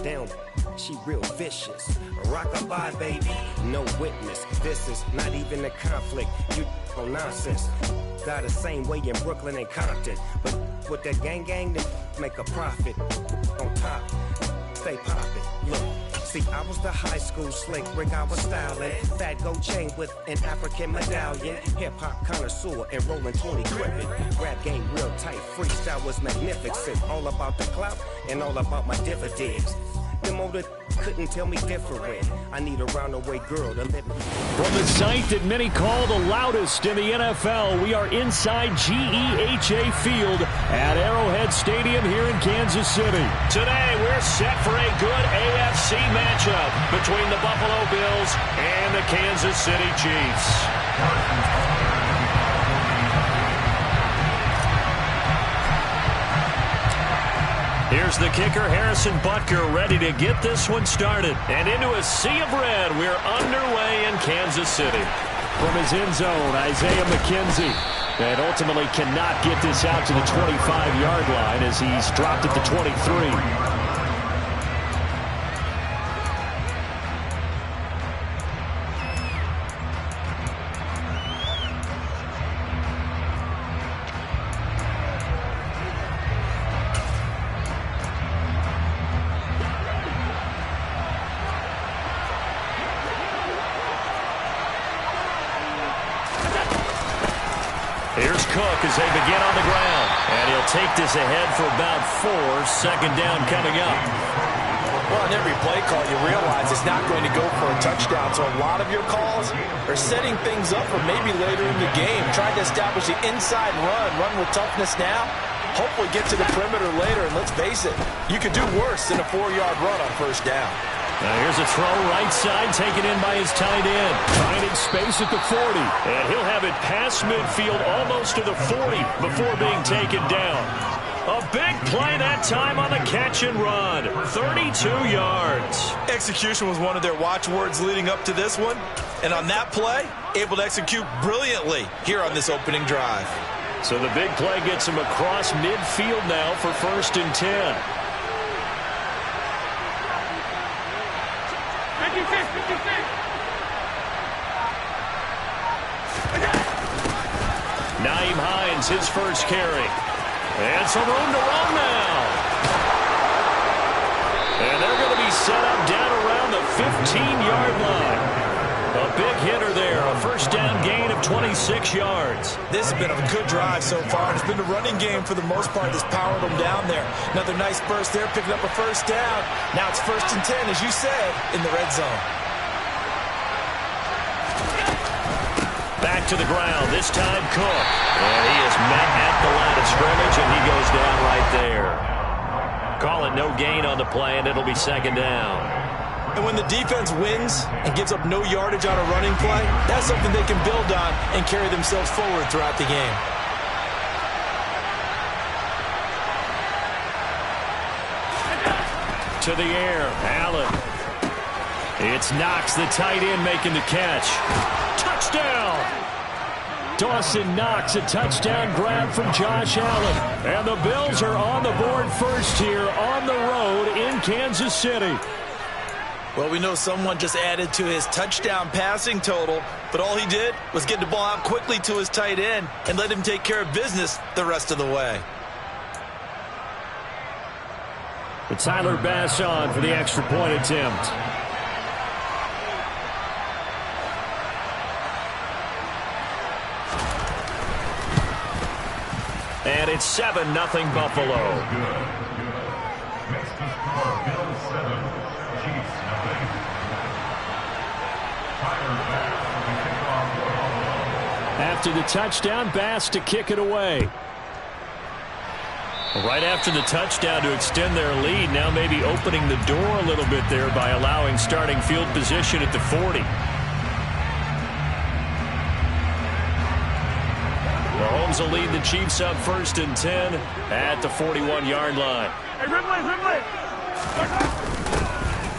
down, she real vicious. Rock-a-bye, baby, no witness. This is not even a conflict. You on nonsense. Got the same way in Brooklyn and Compton. But with that gang, then make a profit. On top, stay poppin'. Look, see, I was the high school slick Rick, I was styling. Fat gold chain with an African medallion. Hip-hop connoisseur and rolling 20 crippin'. Rap game real tight, freestyle was magnificent. All about the clout and all about my dividends. Them older couldn't tell me different. I need a roundaway girl to let me. From the site that many call the loudest in the NFL, we are inside GEHA Field at Arrowhead Stadium here in Kansas City. Today, we're set for a good AFC matchup between the Buffalo Bills and the Kansas City Chiefs. Here's the kicker, Harrison Butker, ready to get this one started. And into a sea of red, we're underway in Kansas City. From his end zone, Isaiah McKenzie. And ultimately cannot get this out to the 25-yard line as he's dropped at the 23. Here's Cook as they begin on the ground. And he'll take this ahead for about 4. Second down coming up. Well, in every play call, you realize it's not going to go for a touchdown. So a lot of your calls are setting things up for maybe later in the game. Trying to establish the inside run with toughness now. Hopefully get to the perimeter later. And let's face it, you could do worse than a 4-yard run on first down. Now here's a throw right side taken in by his tight end. Finding space at the 40. And he'll have it past midfield almost to the 40 before being taken down. A big play that time on the catch and run. 32 yards. Execution was one of their watchwords leading up to this one. And on that play, able to execute brilliantly here on this opening drive. So the big play gets him across midfield now for 1st and 10. Nyheim Hines, his first carry. And some room to run now. And they're going to be set up down around the 15-yard line. A big hitter there, a first down gain of 26 yards. This has been a good drive so far. It's been the running game for the most part that's powered them down there. Another nice burst there, picking up a first down. Now it's 1st and 10, as you said, in the red zone. Back to the ground, this time Cook. And he is met at the line of scrimmage, and he goes down right there. Call it no gain on the play, and it'll be 2nd down. And when the defense wins and gives up no yardage on a running play, that's something they can build on and carry themselves forward throughout the game. To the air, Allen. It's Knox, the tight end, making the catch. Touchdown! Dawson Knox, a touchdown grab from Josh Allen. And the Bills are on the board first here on the road in Kansas City. Well, we know someone just added to his touchdown passing total, but all he did was get the ball out quickly to his tight end and let him take care of business the rest of the way. But Tyler Bass on for the extra point attempt. And it's 7-0 Buffalo. After the touchdown, Bass to kick it away. Right after the touchdown to extend their lead, now maybe opening the door a little bit there by allowing starting field position at the 40. Mahomes will lead the Chiefs up 1st and 10 at the 41-yard line. Hey, Ridley!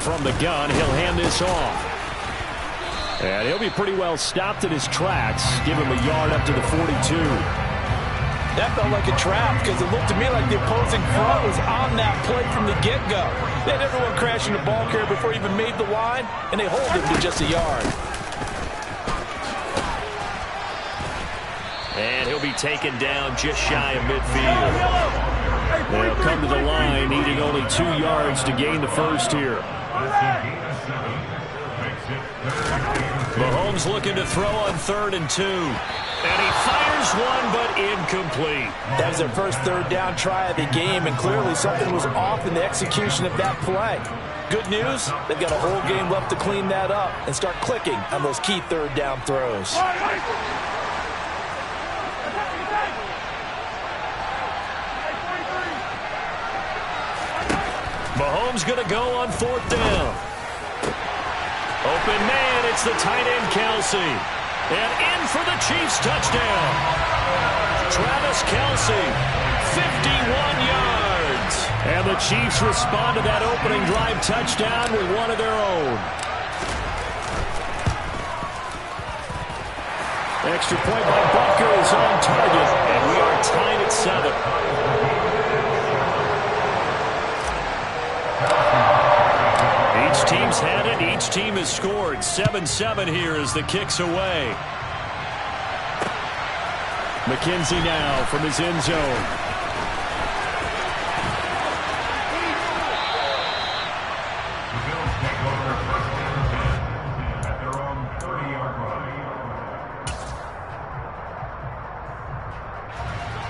From the gun, he'll hand this off. And he'll be pretty well stopped in his tracks. Give him a yard up to the 42. That felt like a trap because it looked to me like the opposing front was on that play from the get-go. They had everyone crashing the ball carrier before he even made the line, and they hold him to just a yard. And he'll be taken down just shy of midfield. They'll come to the line, needing only 2 yards to gain the first here. Mahomes looking to throw on 3rd and 2. And he fires one, but incomplete. That was their first 3rd down try of the game, and clearly something was off in the execution of that play. Good news, they've got a whole game left to clean that up and start clicking on those key 3rd down throws. Mahomes going to go on 4th down. Open man, it's the tight end Kelsey. And in for the Chiefs touchdown. Travis Kelsey, 51 yards. And the Chiefs respond to that opening drive touchdown with one of their own. Extra point by Butker is on target, and we are tied at 7. Each team's had it. Each team has scored. 7-7 here as the kick's away. McKenzie now from his end zone.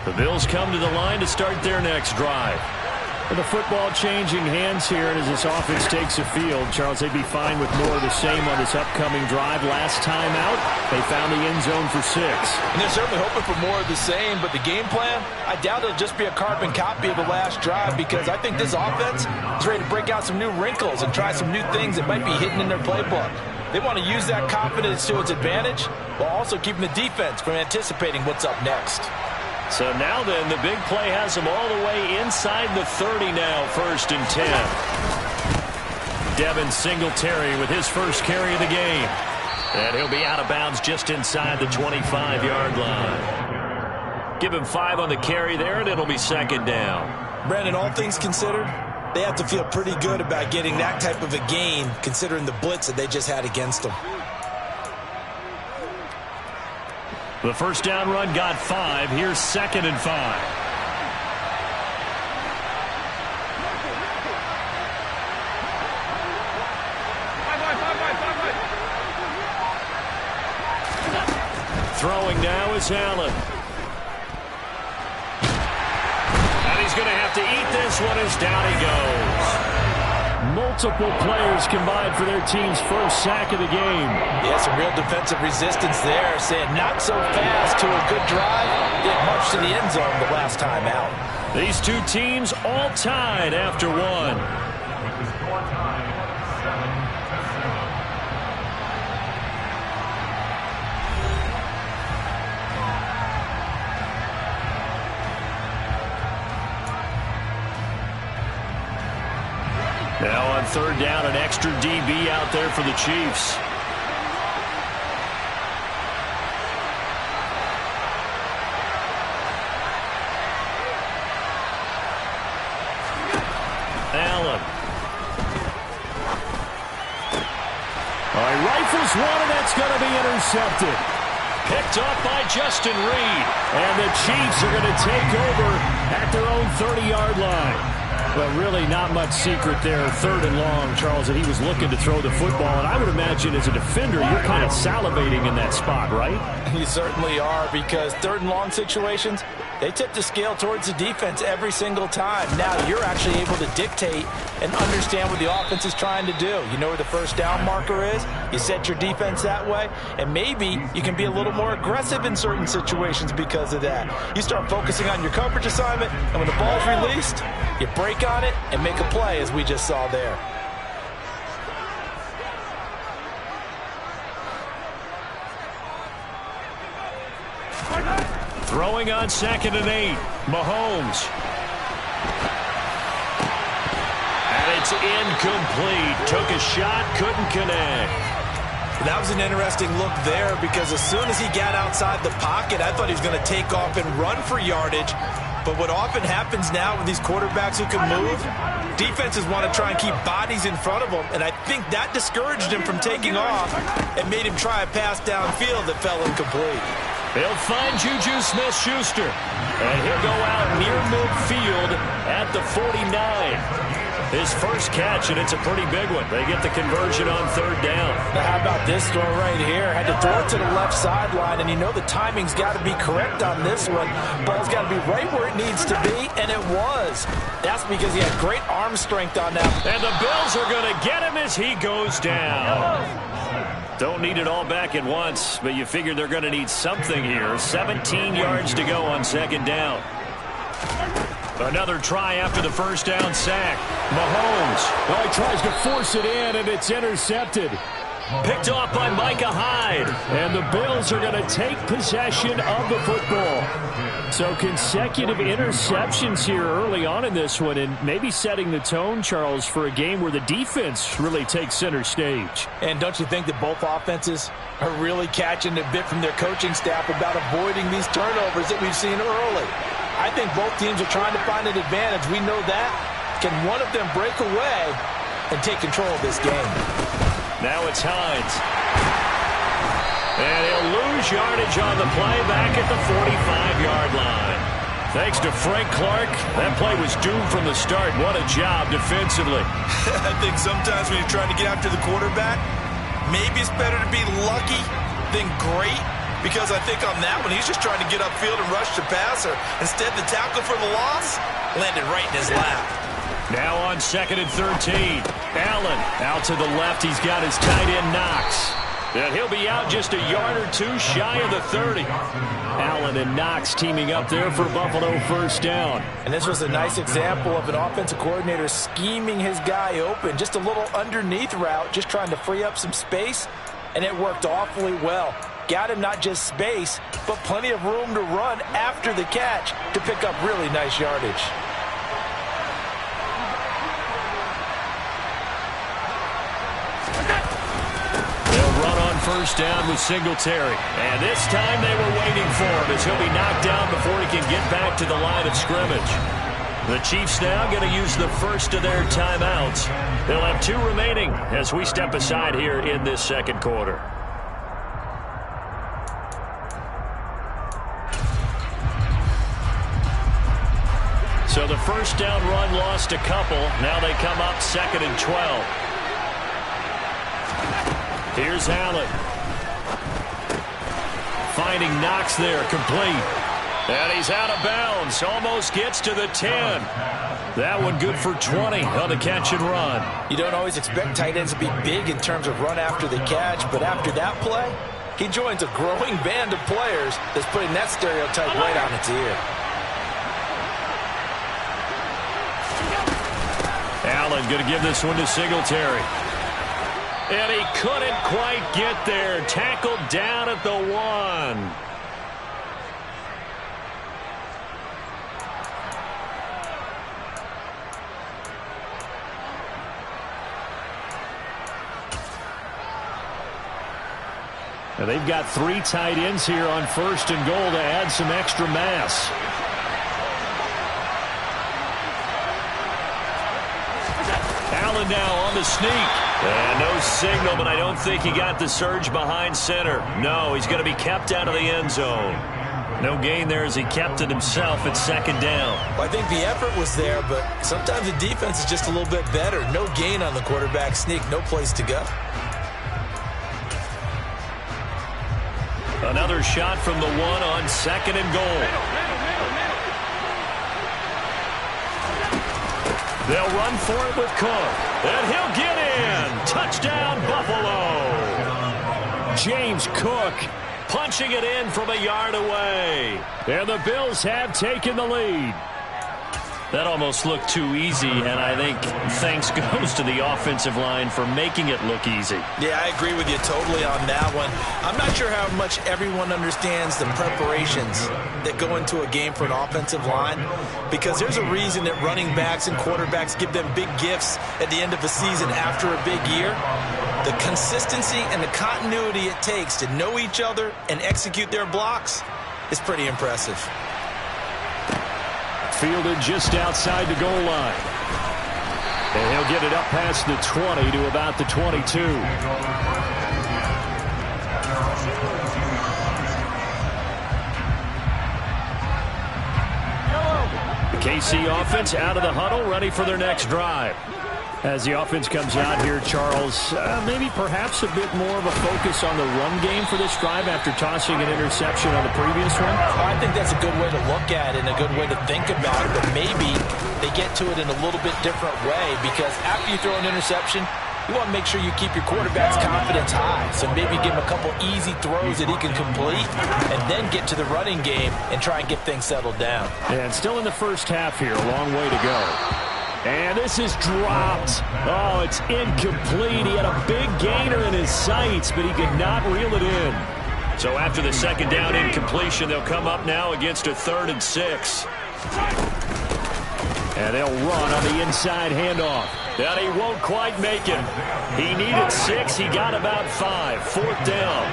The Bills come to the line to start their next drive. With the football changing hands here, and as this offense takes the field, Charles, they'd be fine with more of the same on this upcoming drive. Last time out, they found the end zone for 6. And they're certainly hoping for more of the same, but the game plan, I doubt it'll just be a carbon copy of the last drive, because I think this offense is ready to break out some new wrinkles and try some new things that might be hidden in their playbook. They want to use that confidence to its advantage while also keeping the defense from anticipating what's up next. So now then, the big play has them all the way inside the 30 now, 1st and 10. Devin Singletary with his first carry of the game. And he'll be out of bounds just inside the 25-yard line. Give him 5 on the carry there, and it'll be 2nd down. Brandon, all things considered, they have to feel pretty good about getting that type of a gain, considering the blitz that they just had against them. The first down run got 5. Here's 2nd and 5. Throwing now is Allen. And he's going to have to eat this one as down he goes. Multiple players combined for their team's first sack of the game. Yeah, some real defensive resistance there. Saying not so fast to a good drive. Didn't march to the end zone the last time out. These two teams all tied after 1. Now on 3rd down, an extra DB out there for the Chiefs. Allen. All right, rifles one, and that's going to be intercepted. Picked up by Justin Reed. And the Chiefs are going to take over at their own 30-yard line. But really not much secret there. 3rd and long, Charles, that he was looking to throw the football. And I would imagine as a defender, you're kind of salivating in that spot, right? You certainly are, because 3rd and long situations, they tip the scale towards the defense every single time. Now you're actually able to dictate and understand what the offense is trying to do. You know where the first down marker is. You set your defense that way, and maybe you can be a little more aggressive in certain situations because of that. You start focusing on your coverage assignment, and when the ball's released, you break on it and make a play, as we just saw there. Throwing on 2nd and 8. Mahomes. And it's incomplete. Took a shot, couldn't connect. That was an interesting look there because as soon as he got outside the pocket, I thought he was going to take off and run for yardage. But what often happens now with these quarterbacks who can move, defenses want to try and keep bodies in front of them, and I think that discouraged him from taking off and made him try a pass downfield that fell incomplete. They'll find Juju Smith-Schuster, and he'll go out near midfield at the 49. His first catch, and it's a pretty big one. They get the conversion on third down. Now how about this throw right here? Had to throw it to the left sideline, and you know the timing's got to be correct on this one. Ball's got to be right where it needs to be, and it was. That's because he had great arm strength on that. And the Bills are going to get him as he goes down. Don't need it all back at once, but you figure they're going to need something here. 17 yards to go on second down. Another try after the first down sack. Mahomes. Well, he tries to force it in, and it's intercepted. Picked off by Micah Hyde. And the Bills are going to take possession of the football. So consecutive interceptions here early on in this one, and maybe setting the tone, Charles, for a game where the defense really takes center stage. And don't you think that both offenses are really catching a bit from their coaching staff about avoiding these turnovers that we've seen early? I think both teams are trying to find an advantage. We know that. Can one of them break away and take control of this game? Now it's Hines. And he'll lose yardage on the play back at the 45-yard line. Thanks to Frank Clark, that play was doomed from the start. What a job defensively. I think sometimes when you're trying to get after the quarterback, maybe it's better to be lucky than great. Because I think on that one, he's just trying to get upfield and rush the passer. Instead, the tackle for the loss landed right in his lap. Now on 2nd and 13. Allen out to the left. He's got his tight end Knox. And he'll be out just a yard or two shy of the 30. Allen and Knox teaming up there for Buffalo first down. And this was a nice example of an offensive coordinator scheming his guy open. Just a little underneath route, just trying to free up some space. And it worked awfully well. Got him not just space, but plenty of room to run after the catch to pick up really nice yardage. They'll run on first down with Singletary. And this time they were waiting for him as he'll be knocked down before he can get back to the line of scrimmage. The Chiefs now going to use the first of their timeouts. They'll have 2 remaining as we step aside here in this second quarter. So the first down run lost a couple. Now they come up 2nd and 12. Here's Allen. Finding Knox there, complete. And he's out of bounds. Almost gets to the 10. That one good for 20 on the catch and run. You don't always expect tight ends to be big in terms of run after the catch, but after that play, he joins a growing band of players that's putting that stereotype right on its ear. Allen going to give this one to Singletary. And he couldn't quite get there. Tackled down at the 1. Now they've got 3 tight ends here on 1st and goal to add some extra mass. Allen now on the sneak. And no signal, but I don't think he got the surge behind center. No, he's going to be kept out of the end zone. No gain there as he kept it himself at 2nd down. Well, I think the effort was there, but sometimes the defense is just a little bit better. No gain on the quarterback sneak, no place to go. Another shot from the 1 on 2nd and goal. They'll run for it with Cook. And he'll get in. Touchdown, Buffalo. James Cook punching it in from a yard away. And the Bills have taken the lead. That almost looked too easy, and I think thanks goes to the offensive line for making it look easy. Yeah, I agree with you totally on that one. I'm not sure how much everyone understands the preparations that go into a game for an offensive line, because there's a reason that running backs and quarterbacks give them big gifts at the end of the season after a big year. The consistency and the continuity it takes to know each other and execute their blocks is pretty impressive. Fielded just outside the goal line. And he'll get it up past the 20 to about the 22. The KC offense out of the huddle, ready for their next drive. As the offense comes out here, Charles, maybe perhaps a bit more of a focus on the run game for this drive after tossing an interception on the previous one? I think that's a good way to look at it and a good way to think about it, but maybe they get to it in a little bit different way, because after you throw an interception, you want to make sure you keep your quarterback's confidence high. So maybe give him a couple easy throws that he can complete and then get to the running game and try and get things settled down. And still in the first half here, a long way to go. And this is dropped. Oh, it's incomplete. He had a big gainer in his sights, but he could not reel it in. So after the second down incompletion, they'll come up now against a 3rd and 6. And they'll run on the inside handoff. And he won't quite make it. He needed 6. He got about 5. 4th down.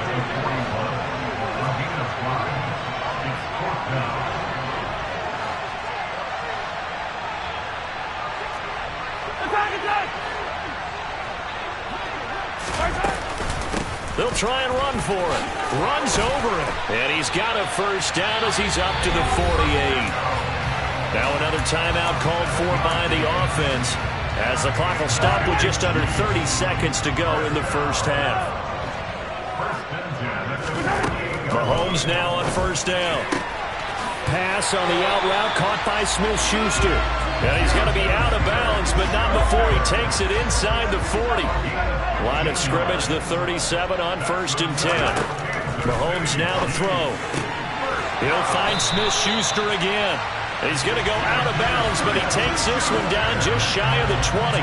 They'll try and run for it. Runs over it. And he's got a first down as he's up to the 48. Now another timeout called for by the offense, as the clock will stop with just under 30 seconds to go in the first half. Mahomes now on first down. Pass on the out route caught by Smith-Schuster. And he's going to be out of bounds, but not before he takes it inside the 40. Line of scrimmage, the 37 on 1st and 10. Mahomes now to throw. He'll find Smith-Schuster again. He's going to go out of bounds, but he takes this one down just shy of the 20.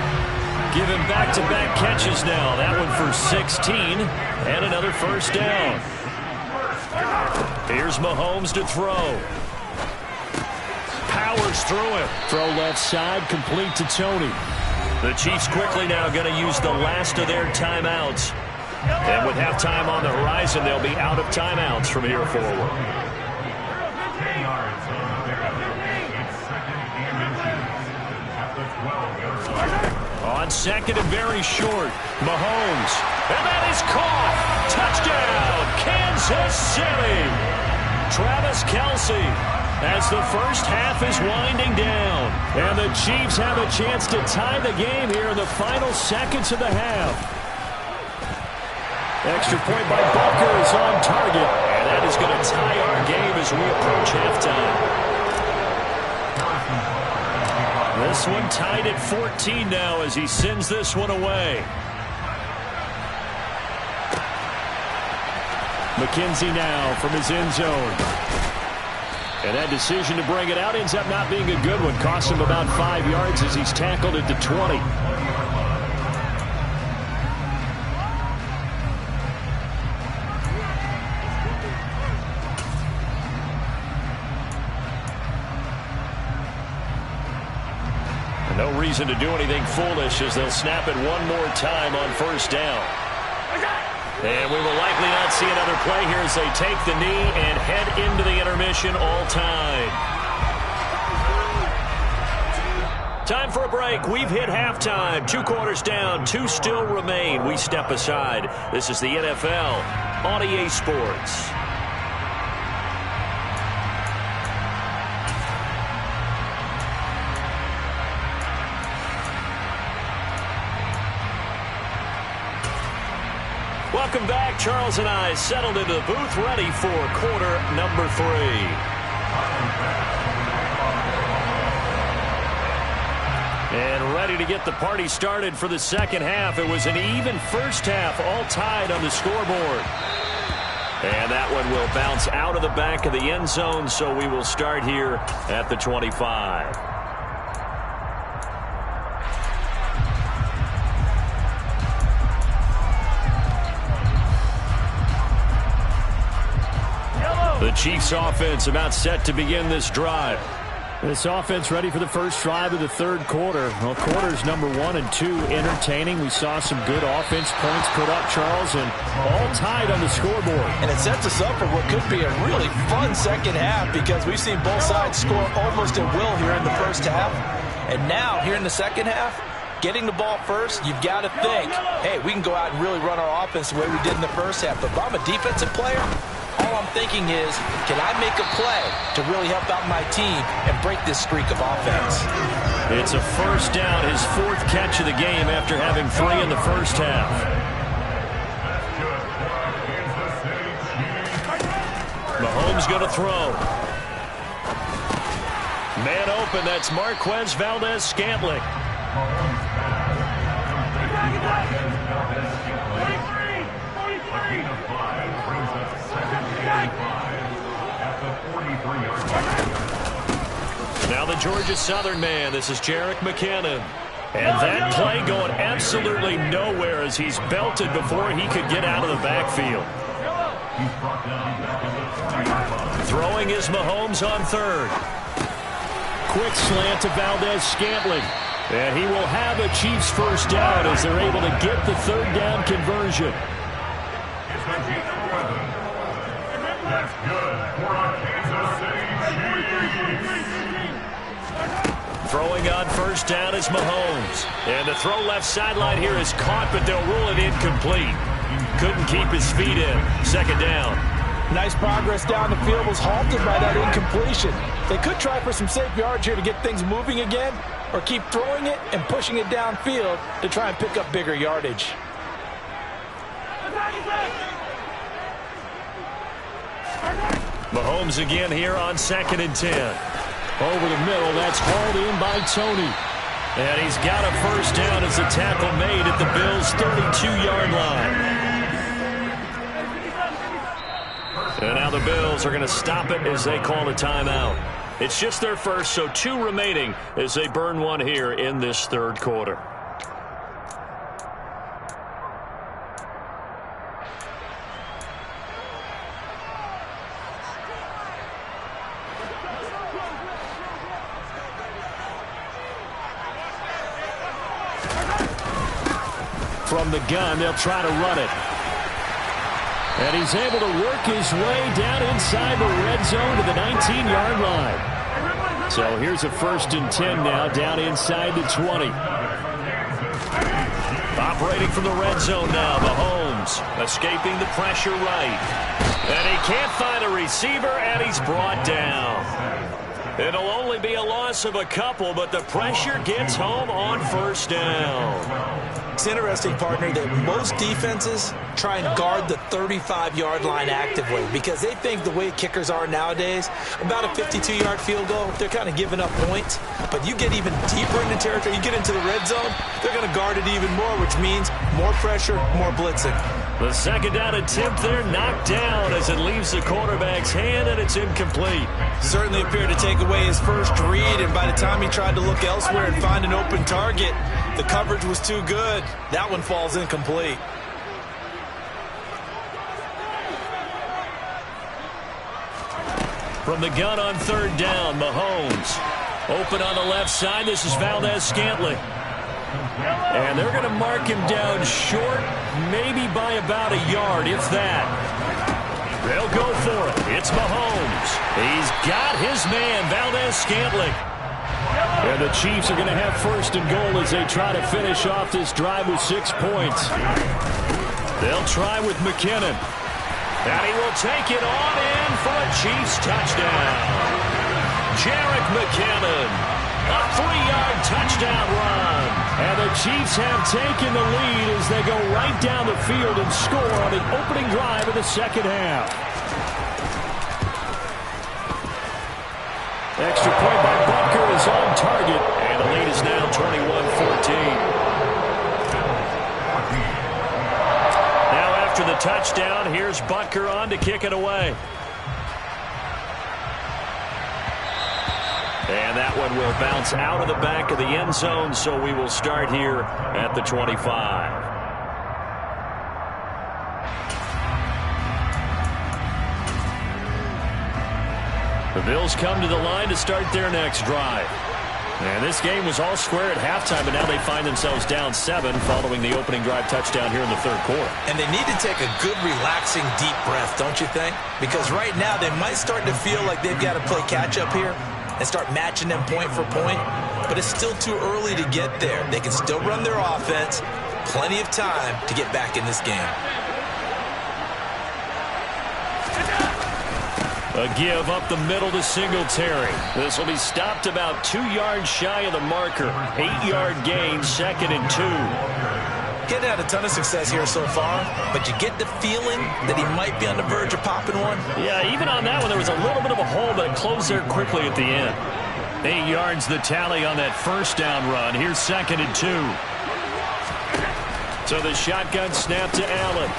Give him back-to-back catches now. That one for 16 and another first down. Here's Mahomes to throw. Powers through it. Throw left side, complete to Tony. The Chiefs quickly now going to use the last of their timeouts. And with halftime on the horizon, they'll be out of timeouts from here forward. On second and very short, Mahomes. And that is caught. Touchdown, Kansas City. Travis Kelce, as the first half is winding down. And the Chiefs have a chance to tie the game here in the final seconds of the half. Extra point by Butker is on target. And that is going to tie our game as we approach halftime. This one tied at 14 now as he sends this one away. McKenzie now from his end zone. And that decision to bring it out ends up not being a good one. Costs him about 5 yards as he's tackled at the 20. No reason to do anything foolish as they'll snap it one more time on first down. And we will likely not see another play here as they take the knee and head into the intermission all time. Time for a break. We've hit halftime. 2 quarters down. 2 still remain. We step aside. This is the NFL on EA Sports. Welcome back. Charles and I settled into the booth, ready for quarter number 3. And ready to get the party started for the second half. It was an even first half, all tied on the scoreboard. And that one will bounce out of the back of the end zone, so we will start here at the 25. The Chiefs offense about set to begin this drive. This offense ready for the first drive of the third quarter. Well, quarters number 1 and 2 entertaining. We saw some good offense points put up, Charles, and all tied on the scoreboard. And it sets us up for what could be a really fun second half because we've seen both sides score almost at will here in the first half. And now, here in the second half, getting the ball first, you've got to think, hey, we can go out and really run our offense the way we did in the first half. But if I'm a defensive player, all I'm thinking is, can I make a play to really help out my team and break this streak of offense? It's a first down, his 4th catch of the game after having 3 in the first half. Mahomes going to throw. Man open, that's Marquez Valdez-Scantling. Now the Georgia Southern man. This is Jerick McKinnon. And that play going absolutely nowhere as he's belted before he could get out of the backfield. Throwing is Mahomes on 3rd. Quick slant to Valdez-Scantling. And he will have a Chiefs first down as they're able to get the 3rd down conversion. That's good for a Kansas City Chiefs. Throwing on first down is Mahomes. And the throw left sideline here is caught, but they'll rule it incomplete. Couldn't keep his feet in. 2nd down. Nice progress down the field was halted by that incompletion. They could try for some safe yards here to get things moving again, or keep throwing it and pushing it downfield to try and pick up bigger yardage. Mahomes again here on 2nd and 10. Over the middle, that's hauled in by Tony. And he's got a first down as the tackle made at the Bills' 32-yard line. And now the Bills are going to stop it as they call a timeout. It's just their first, so 2 remaining as they burn 1 here in this third quarter. From the gun, they'll try to run it. And he's able to work his way down inside the red zone to the 19-yard line. So here's a 1st and 10 now, down inside the 20. Operating from the red zone now, Mahomes escaping the pressure right. And he can't find a receiver, and he's brought down. It'll only be a loss of a couple, but the pressure gets home on first down. It's interesting, partner, that most defenses try and guard the 35-yard line actively because they think the way kickers are nowadays, about a 52-yard field goal, they're kind of giving up points. But you get even deeper into territory, you get into the red zone, they're going to guard it even more, which means more pressure, more blitzing. The 2nd down attempt there knocked down as it leaves the quarterback's hand, and it's incomplete. Certainly appeared to take away his first read, and by the time he tried to look elsewhere and find an open target, the coverage was too good. That one falls incomplete. From the gun on 3rd down, Mahomes. Open on the left side. This is Valdez-Scantling. And they're going to mark him down short, maybe by about a yard, if that. They'll go for it. It's Mahomes. He's got his man, Valdez-Scantling. And the Chiefs are going to have 1st and goal as they try to finish off this drive with 6 points. They'll try with McKinnon. And he will take it on in for a Chiefs touchdown. Jerick McKinnon, a 3-yard touchdown run. And the Chiefs have taken the lead as they go right down the field and score on the opening drive of the second half. Extra point by Butker is on target, and the lead is now 21-14. Now after the touchdown, here's Butker on to kick it away. And that one will bounce out of the back of the end zone, so we will start here at the 25. The Bills come to the line to start their next drive. And this game was all square at halftime, but now they find themselves down 7 following the opening drive touchdown here in the third quarter. And they need to take a good, relaxing, deep breath, don't you think? Because right now they might start to feel like they've got to play catch-up here and start matching them point for point. But it's still too early to get there. They can still run their offense. Plenty of time to get back in this game. A give up the middle to Singletary. This will be stopped about 2 yards shy of the marker. 8-yard gain, 2nd and 2. Getting had a ton of success here so far, but you get the feeling that he might be on the verge of popping one. Yeah, even on that one, there was a little bit of a hole, but it closed there quickly at the end. 8 yards the tally on that first down run. Here's 2nd and 2. So the shotgun snap to Allen.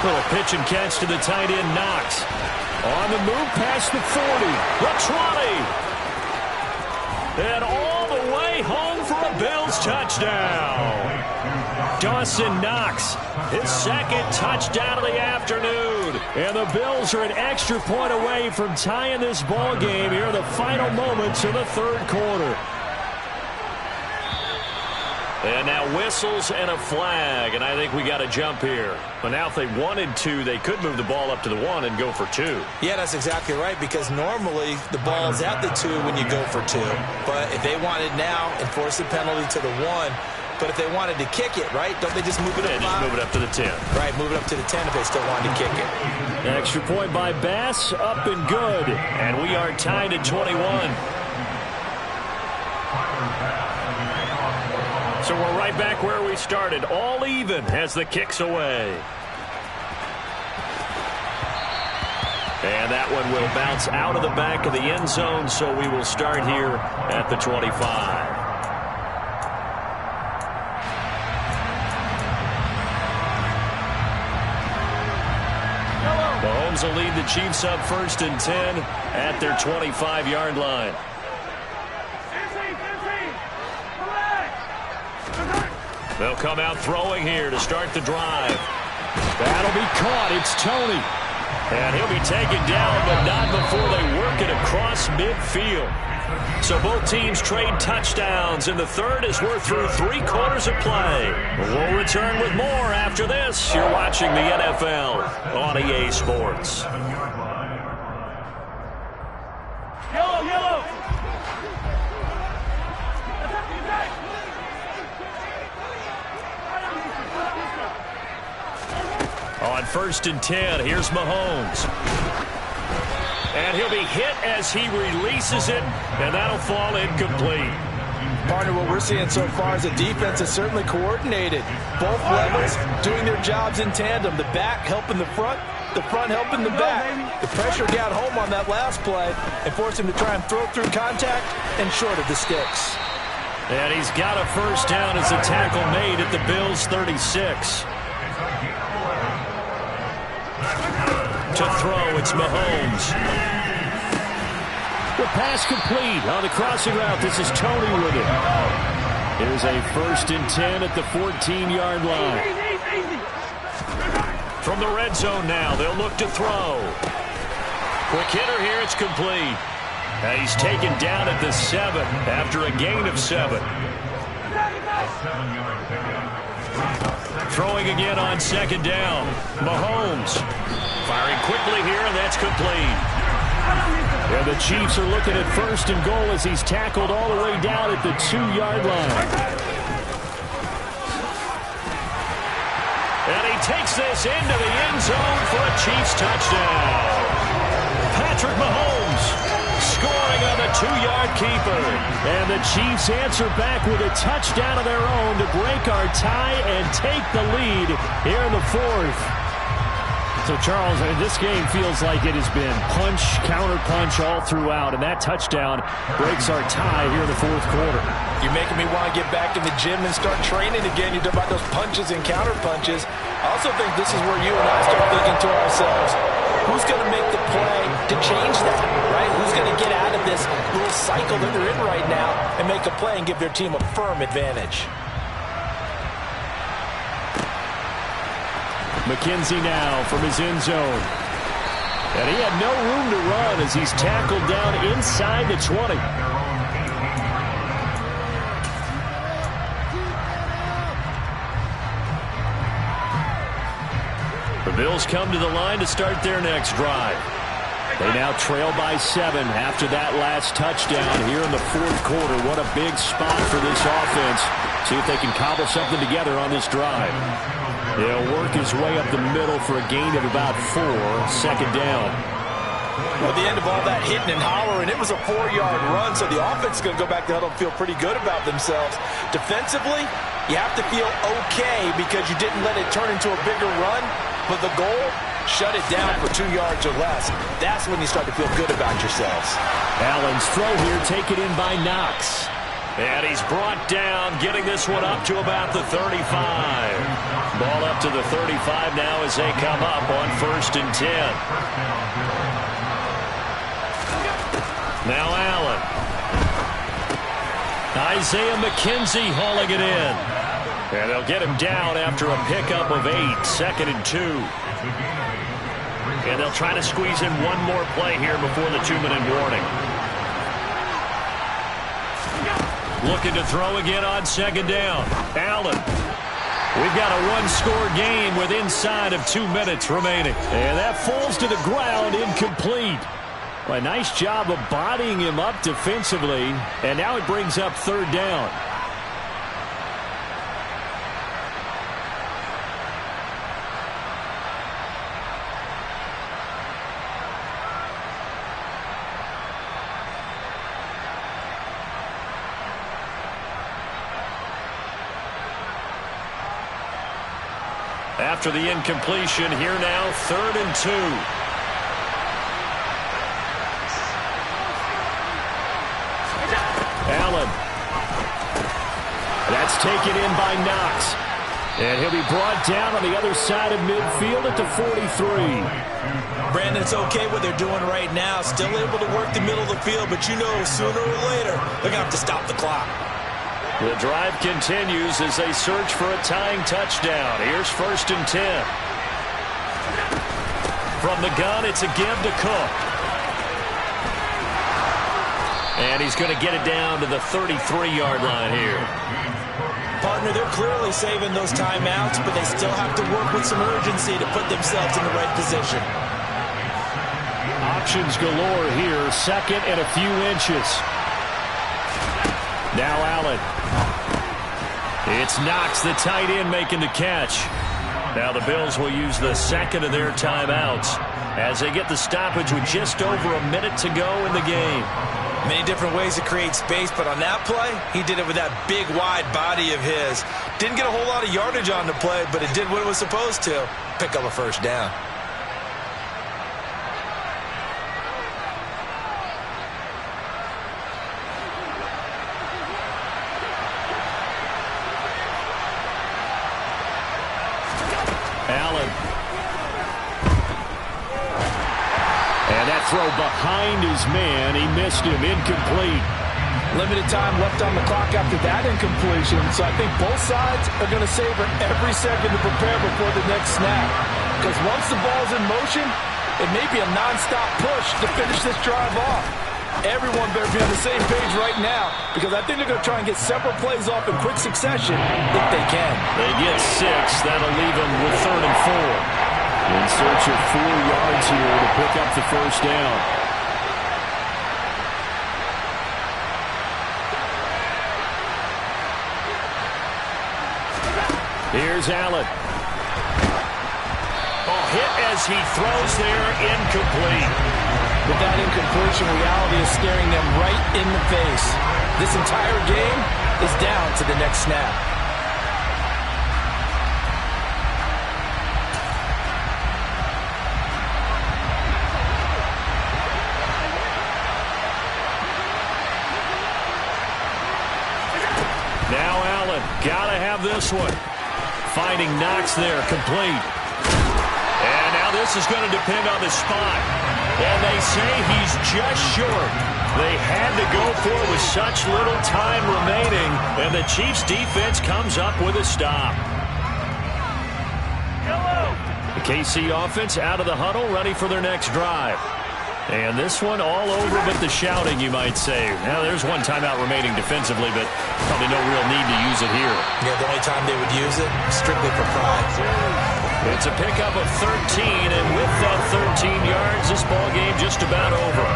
Little pitch and catch to the tight end, Knox. On the move past the 40, the 20. And all the way home for a Bills touchdown. Dawson Knox, his 2nd touchdown of the afternoon. And the Bills are an extra point away from tying this ball game here in the final moments of the third quarter. And now whistles and a flag, and I think we got to jump here. But now if they wanted to, they could move the ball up to the 1 and go for 2. Yeah, that's exactly right, because normally the ball's at the 2 when you go for 2. But if they wanted now, enforce the penalty to the 1. But if they wanted to kick it, right, don't they just move it up? Just move it up to the 10. Right, move it up to the 10 if they still wanted to kick it. Extra point by Bass, up and good. And we are tied at 21. So we're right back where we started, all even as the kick's away. And that one will bounce out of the back of the end zone, so we will start here at the 25. Mahomes will lead the Chiefs up 1st and 10 at their 25-yard line. They'll come out throwing here to start the drive. That'll be caught. It's Tony. And he'll be taken down, but not before they work it across midfield. So both teams trade touchdowns, and the third as we're through 3 quarters of play. We'll return with more after this. You're watching the NFL on EA Sports. Yellow! On 1st and 10, here's Mahomes. And he'll be hit as he releases it, and that'll fall incomplete. Partner, what we're seeing so far is the defense is certainly coordinated. Both levels doing their jobs in tandem. The back helping the front helping the back. The pressure got home on that last play and forced him to try and throw through contact and short of the sticks. And he's got a first down as a tackle made at the Bills' 36. To throw, it's Mahomes. The pass complete on the crossing route. This is Tony with it. Here's a 1st and 10 at the 14-yard line. From the red zone now, they'll look to throw. Quick hitter here, it's complete. And he's taken down at the 7 after a gain of 7. Throwing again on 2nd down. Mahomes firing quickly here, and that's complete. And the Chiefs are looking at 1st and goal as he's tackled all the way down at the 2-yard line. And he takes this into the end zone for a Chiefs touchdown. Patrick Mahomes scoring on the 2-yard keeper. And the Chiefs answer back with a touchdown of their own to break our tie and take the lead here in the 4th. So, Charles, this game feels like it has been punch, counter-punch all throughout, and that touchdown breaks our tie here in the 4th quarter. You're making me want to get back in the gym and start training again. You talk about those punches and counter-punches. I also think this is where you and I start thinking to ourselves, who's going to make the play to change that, right? Who's going to get out of this little cycle that they're in right now and make a play and give their team a firm advantage? McKenzie now from his end zone. And he had no room to run as he's tackled down inside the 20. The Bills come to the line to start their next drive. They now trail by 7 after that last touchdown here in the fourth quarter. What a big spot for this offense. See if they can cobble something together on this drive. They'll work his way up the middle for a gain of about 4, second down. At the end of all that hitting and hollering, it was a 4-yard run, so the offense is going to go back to the huddle and feel pretty good about themselves. Defensively, you have to feel okay because you didn't let it turn into a bigger run, but the goal, shut it down for 2 yards or less. That's when you start to feel good about yourselves. Allen's throw here taken in by Knox. And he's brought down, getting this one up to about the 35. Ball up to the 35 now as they come up on 1st and 10. Now Allen. Isaiah McKenzie hauling it in. And they'll get him down after a pickup of 8, 2nd and 2. And they'll try to squeeze in one more play here before the 2-minute warning. Looking to throw again on 2nd down. Allen. We've got a one-score game with inside of 2 minutes remaining. And that falls to the ground, incomplete. Well, a nice job of bodying him up defensively. And now it brings up 3rd down. After the incompletion, here now, 3rd and 2. Allen. That's taken in by Knox. And he'll be brought down on the other side of midfield at the 43. Brandon, it's okay what they're doing right now. Still able to work the middle of the field, but you know sooner or later they're going to have to stop the clock. The drive continues as they search for a tying touchdown. Here's 1st and 10. From the gun, it's a give to Cook. And he's going to get it down to the 33-yard line here. Partner, they're clearly saving those timeouts, but they still have to work with some urgency to put themselves in the right position. Options galore here, 2nd and a few inches. Now Allen. It's Knox, the tight end, making the catch. Now the Bills will use the 2nd of their timeouts as they get the stoppage with just over a minute to go in the game. Many different ways to create space, but on that play, he did it with that big, wide body of his. Didn't get a whole lot of yardage on the play, but it did what it was supposed to. Pick up a 1st down. Allen. And that throw behind his man. He missed him. Incomplete. Limited time left on the clock after that incompletion, so I think both sides are going to savor every second to prepare before the next snap. Because once the ball's in motion, it may be a non-stop push to finish this drive off. Everyone better be on the same page right now, because I think they're going to try and get several plays off in quick succession if they can. They get 6. That'll leave them with 3rd and 4. In search of 4 yards here to pick up the 1st down. Here's Allen. Oh, hit as he throws there, incomplete. With that incompletion, reality is staring them right in the face. This entire game is down to the next snap. Now Allen, gotta have this one. Finding Knox there, complete. And now this is going to depend on the spot. And they say he's just short. They had to go for it with such little time remaining. And the Chiefs defense comes up with a stop. KC offense out of the huddle, ready for their next drive. And this one all over but the shouting, you might say. Now, there's one timeout remaining defensively, but probably no real need to use it here. Yeah, the only time they would use it, strictly for pride. It's a pickup of 13, and with that 13 yards, this ball game just about over.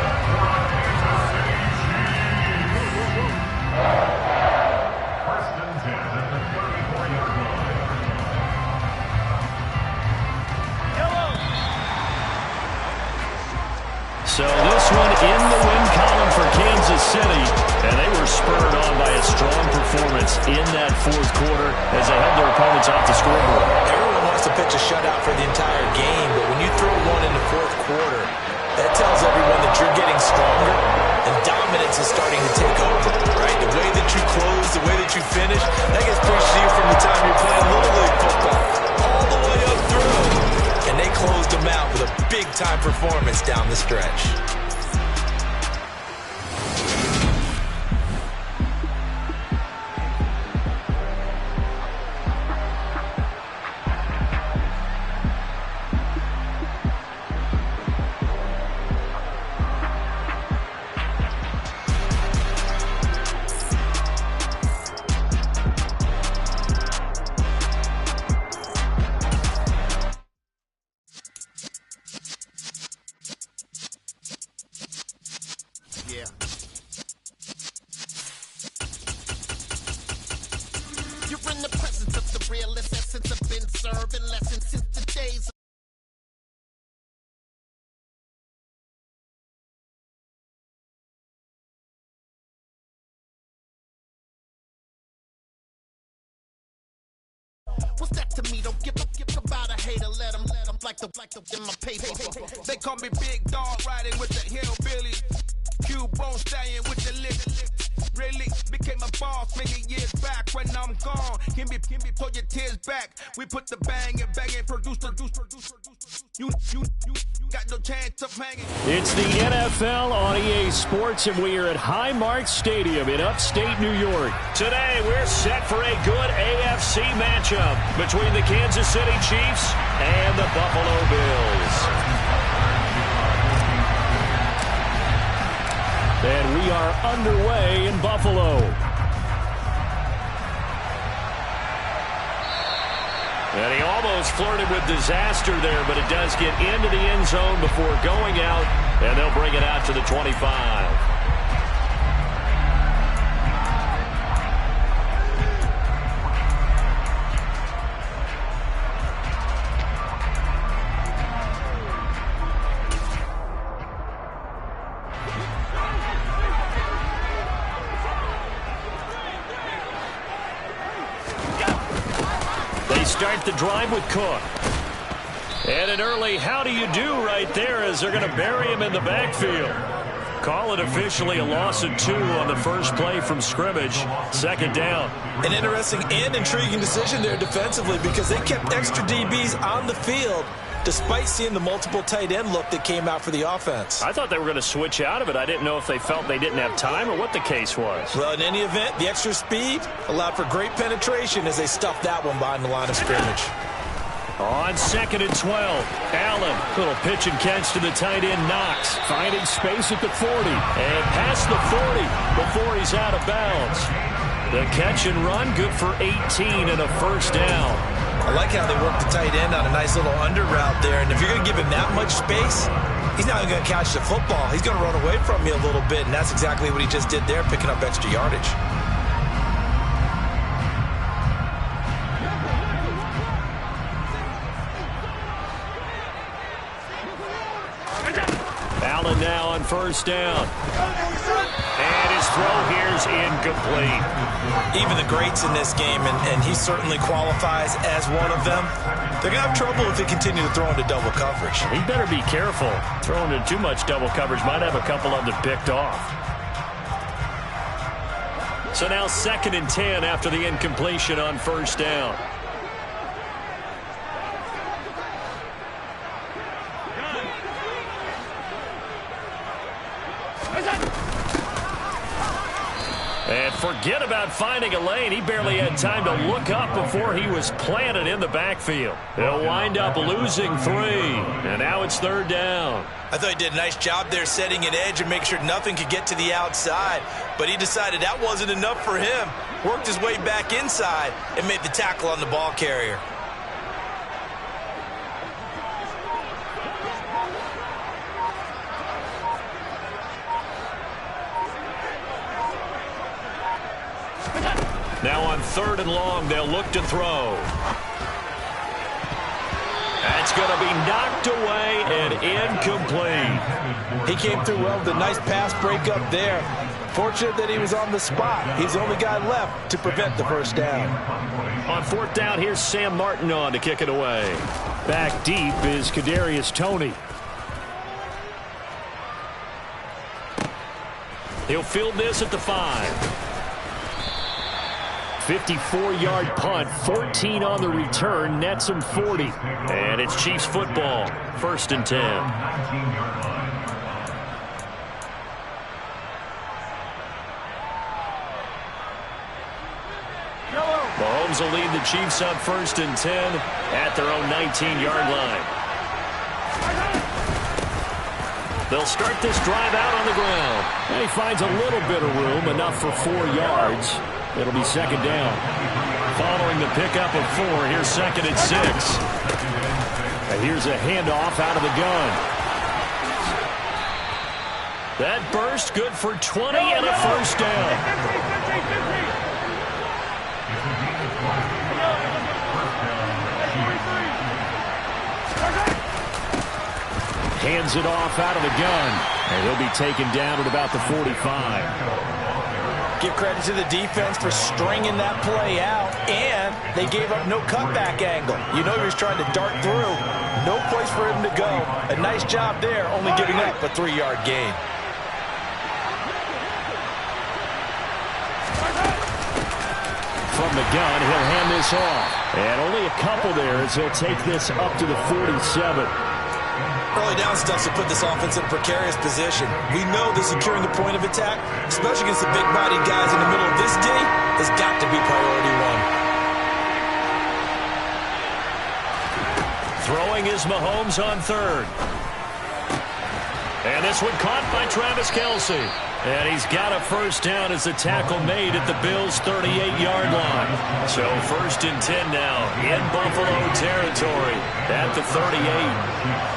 So this one in the win column for Kansas City, and they were spurred on by a strong performance in that fourth quarter as they held their opponents off the scoreboard. Everyone wants to pitch a shutout for the entire game, but when you throw one in the fourth quarter, that tells everyone that you're getting stronger and dominance is starting to take over, right? The way that you close, the way that you finish, that gets preached to you from the time you're playing Little League football all the way up through. And they closed them out with a big-time performance down the stretch. What's that to me? Don't give about a hater. Let them like the in my paper. They call me Big Dog riding with the hillbilly. Q-Bone stallion with the lip. Really became a boss many years back. When I'm gone, can be pull your tears back. We put the bang and produce. You got no chance of hanging. It's the NFL on EA Sports, and we are at Highmark Stadium in upstate New York. Today, we're set for a good AFC matchup between the Kansas City Chiefs and the Buffalo Bills. And we are underway in Buffalo. And he almost flirted with disaster there, but it does get into the end zone before going out, and they'll bring it out to the 25. Start the drive with Cook. And an early how do you do right there as they're going to bury him in the backfield. Call it officially a loss of 2 on the first play from scrimmage. Second down. An interesting and intriguing decision there defensively because they kept extra DBs on the field despite seeing the multiple tight end look that came out for the offense. I thought they were going to switch out of it. I didn't know if they felt they didn't have time or what the case was. Well, in any event, the extra speed allowed for great penetration as they stuffed that one behind the line of scrimmage. On 2nd and 12, Allen, little pitch and catch to the tight end, Knox, finding space at the 40, and past the 40 before he's out of bounds. The catch and run, good for 18 and a first down. I like how they work the tight end on a nice little under route there, and if you're going to give him that much space, he's not even going to catch the football. He's going to run away from you a little bit, and that's exactly what he just did there, picking up extra yardage. Allen now on first down. And his throw here's incomplete. Even the greats in this game, and he certainly qualifies as one of them, they're going to have trouble if they continue to throw into double coverage. He better be careful. Throwing into too much double coverage might have a couple of them picked off. So now 2nd and 10 after the incompletion on first down. And Forget about finding a lane. He barely had time to look up before he was planted in the backfield. He'll wind up losing 3. And now it's 3rd down. I thought he did a nice job there setting an edge and make sure nothing could get to the outside. But he decided that wasn't enough for him. Worked his way back inside and made the tackle on the ball carrier. Now on 3rd and long, they'll look to throw. That's going to be knocked away and incomplete. He came through well with a nice pass breakup there. Fortunate that he was on the spot. He's the only guy left to prevent the first down. On 4th down, here's Sam Martin on to kick it away. Back deep is Kadarius Toney. He'll field this at the 5. 54-yard punt, 14 on the return, nets him 40. And it's Chiefs football, 1st and 10. Mahomes will lead the Chiefs up 1st and 10 at their own 19-yard line. They'll start this drive out on the ground. And he finds a little bit of room, enough for 4 yards. It'll be 2nd down. Following the pickup of 4, here's 2nd and 6. And here's a handoff out of the gun. That burst good for 20 and a 1st down. Hands it off out of the gun. And he'll be taken down at about the 45. Give credit to the defense for stringing that play out, and they gave up no cutback angle. You know he was trying to dart through. No place for him to go. A nice job there, only giving up a 3-yard gain. From the gun, he'll hand this off. And only a couple there as he'll take this up to the 47. Early down stuff to put this offense in a precarious position. We know that securing the point of attack, especially against the big-bodied guys in the middle of this D, has got to be priority 1. Throwing is Mahomes on 3rd. And this one caught by Travis Kelce. And he's got a 1st down as the tackle made at the Bills' 38-yard line. So 1st and 10 now in Buffalo territory at the 38.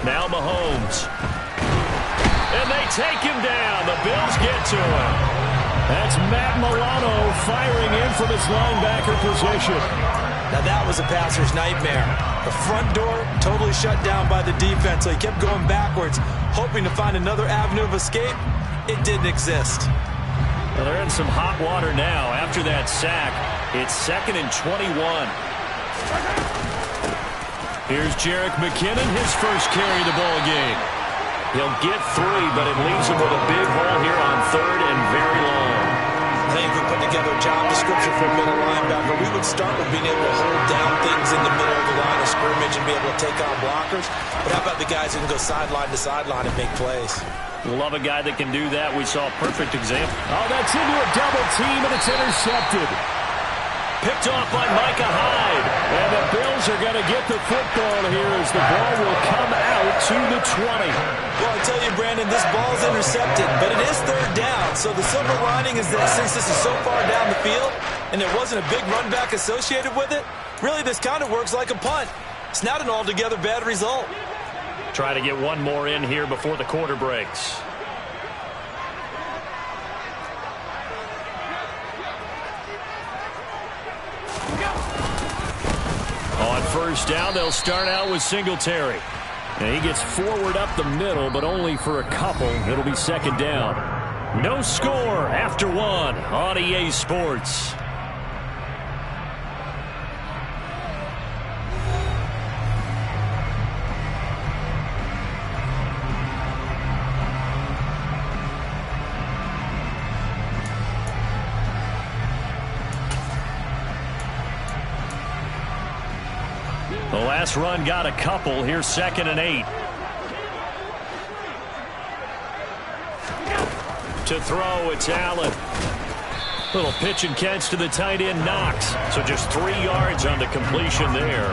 Now Mahomes. And they take him down. The Bills get to him. That's Matt Milano firing in from his linebacker position. Now that was a passer's nightmare. The front door totally shut down by the defense, so he kept going backwards, hoping to find another avenue of escape. It didn't exist. Well, they're in some hot water now after that sack. It's 2nd and 21. Here's Jerick McKinnon, his first carry of the ball game. He'll get 3, but it leaves him with a big hole here on 3rd and very long. I think if we put together a job description for a middle linebacker, we would start with being able to hold down things in the middle of the line of scrimmage and be able to take on blockers. But how about the guys who can go sideline to sideline and make plays? Love a guy that can do that. We saw a perfect example. Oh, that's into a double team, and it's intercepted. Picked off by Micah Hyde. And the Bills are going to get the football here as the ball will come out to the 20. Well, I tell you, Brandon, this ball is intercepted, but it is 3rd down. So the silver lining is that since this is so far down the field and there wasn't a big run back associated with it, really this kind of works like a punt. It's not an altogether bad result. Try to get one more in here before the quarter breaks. On 1st down, they'll start out with Singletary. And he gets forward up the middle, but only for a couple. It'll be 2nd down. No score after 1 on EA Sports. The last run got a couple. Here's 2nd and 8. To throw, it's Allen. Little pitch and catch to the tight end, Knox. So just 3 yards on the completion there.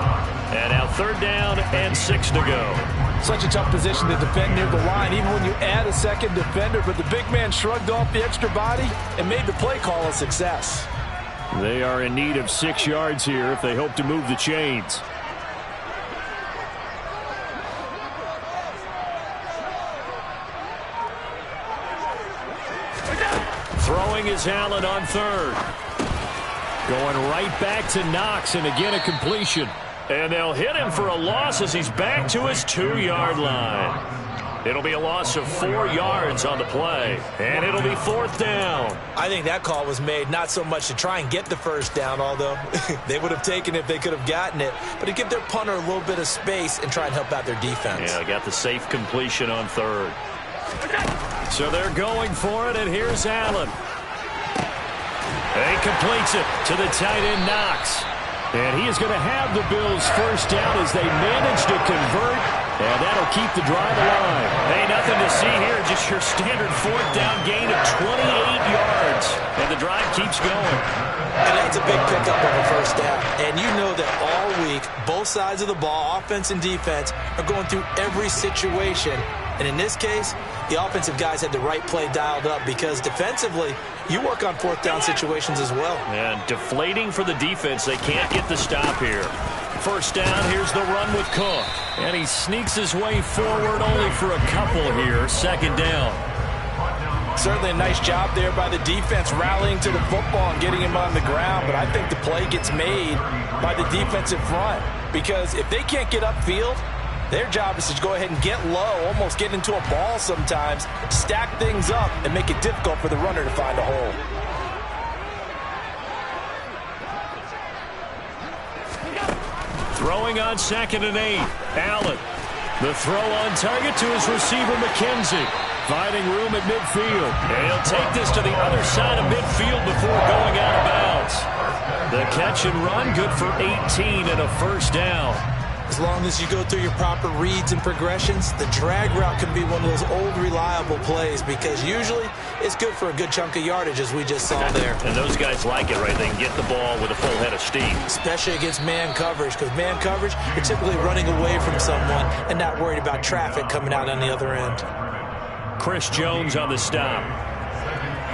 And now 3rd down and 6 to go. Such a tough position to defend near the line, even when you add a second defender. But the big man shrugged off the extra body and made the play call a success. They are in need of 6 yards here if they hope to move the chains. Throwing is Allen on 3rd. Going right back to Knox, and again a completion. And they'll hit him for a loss as he's back to his 2-yard line. It'll be a loss of 4 yards on the play, and it'll be 4th down. I think that call was made not so much to try and get the 1st down, although they would have taken it if they could have gotten it, but to give their punter a little bit of space and try and help out their defense. Yeah, got the safe completion on 3rd. So they're going for it, and here's Allen. And he completes it to the tight end, Knox. And he is going to have the Bills' 1st down as they manage to convert, and that'll keep the drive alive. Hey, nothing to see here, just your standard 4th down gain of 28 yards. And the drive keeps going. And that's a big pickup of a 1st down. And you know that all week, both sides of the ball, offense and defense, are going through every situation. And in this case, the offensive guys had the right play dialed up because defensively, you work on 4th down situations as well. And deflating for the defense. They can't get the stop here. 1st down, here's the run with Cook. And he sneaks his way forward only for a couple here. 2nd down. Certainly a nice job there by the defense rallying to the football and getting him on the ground. But I think the play gets made by the defensive front because if they can't get upfield, their job is to go ahead and get low, almost get into a ball sometimes, stack things up, and make it difficult for the runner to find a hole. Throwing on 2nd and 8. Allen. The throw on target to his receiver, McKenzie. Finding room at midfield. And he'll take this to the other side of midfield before going out of bounds. The catch and run, good for 18 and a 1st down. As long as you go through your proper reads and progressions, the drag route can be one of those old reliable plays because usually it's good for a good chunk of yardage as we just saw there. And those guys like it, right? They can get the ball with a full head of steam. Especially against man coverage because man coverage, you're typically running away from someone and not worried about traffic coming out on the other end. Chris Jones on the stop.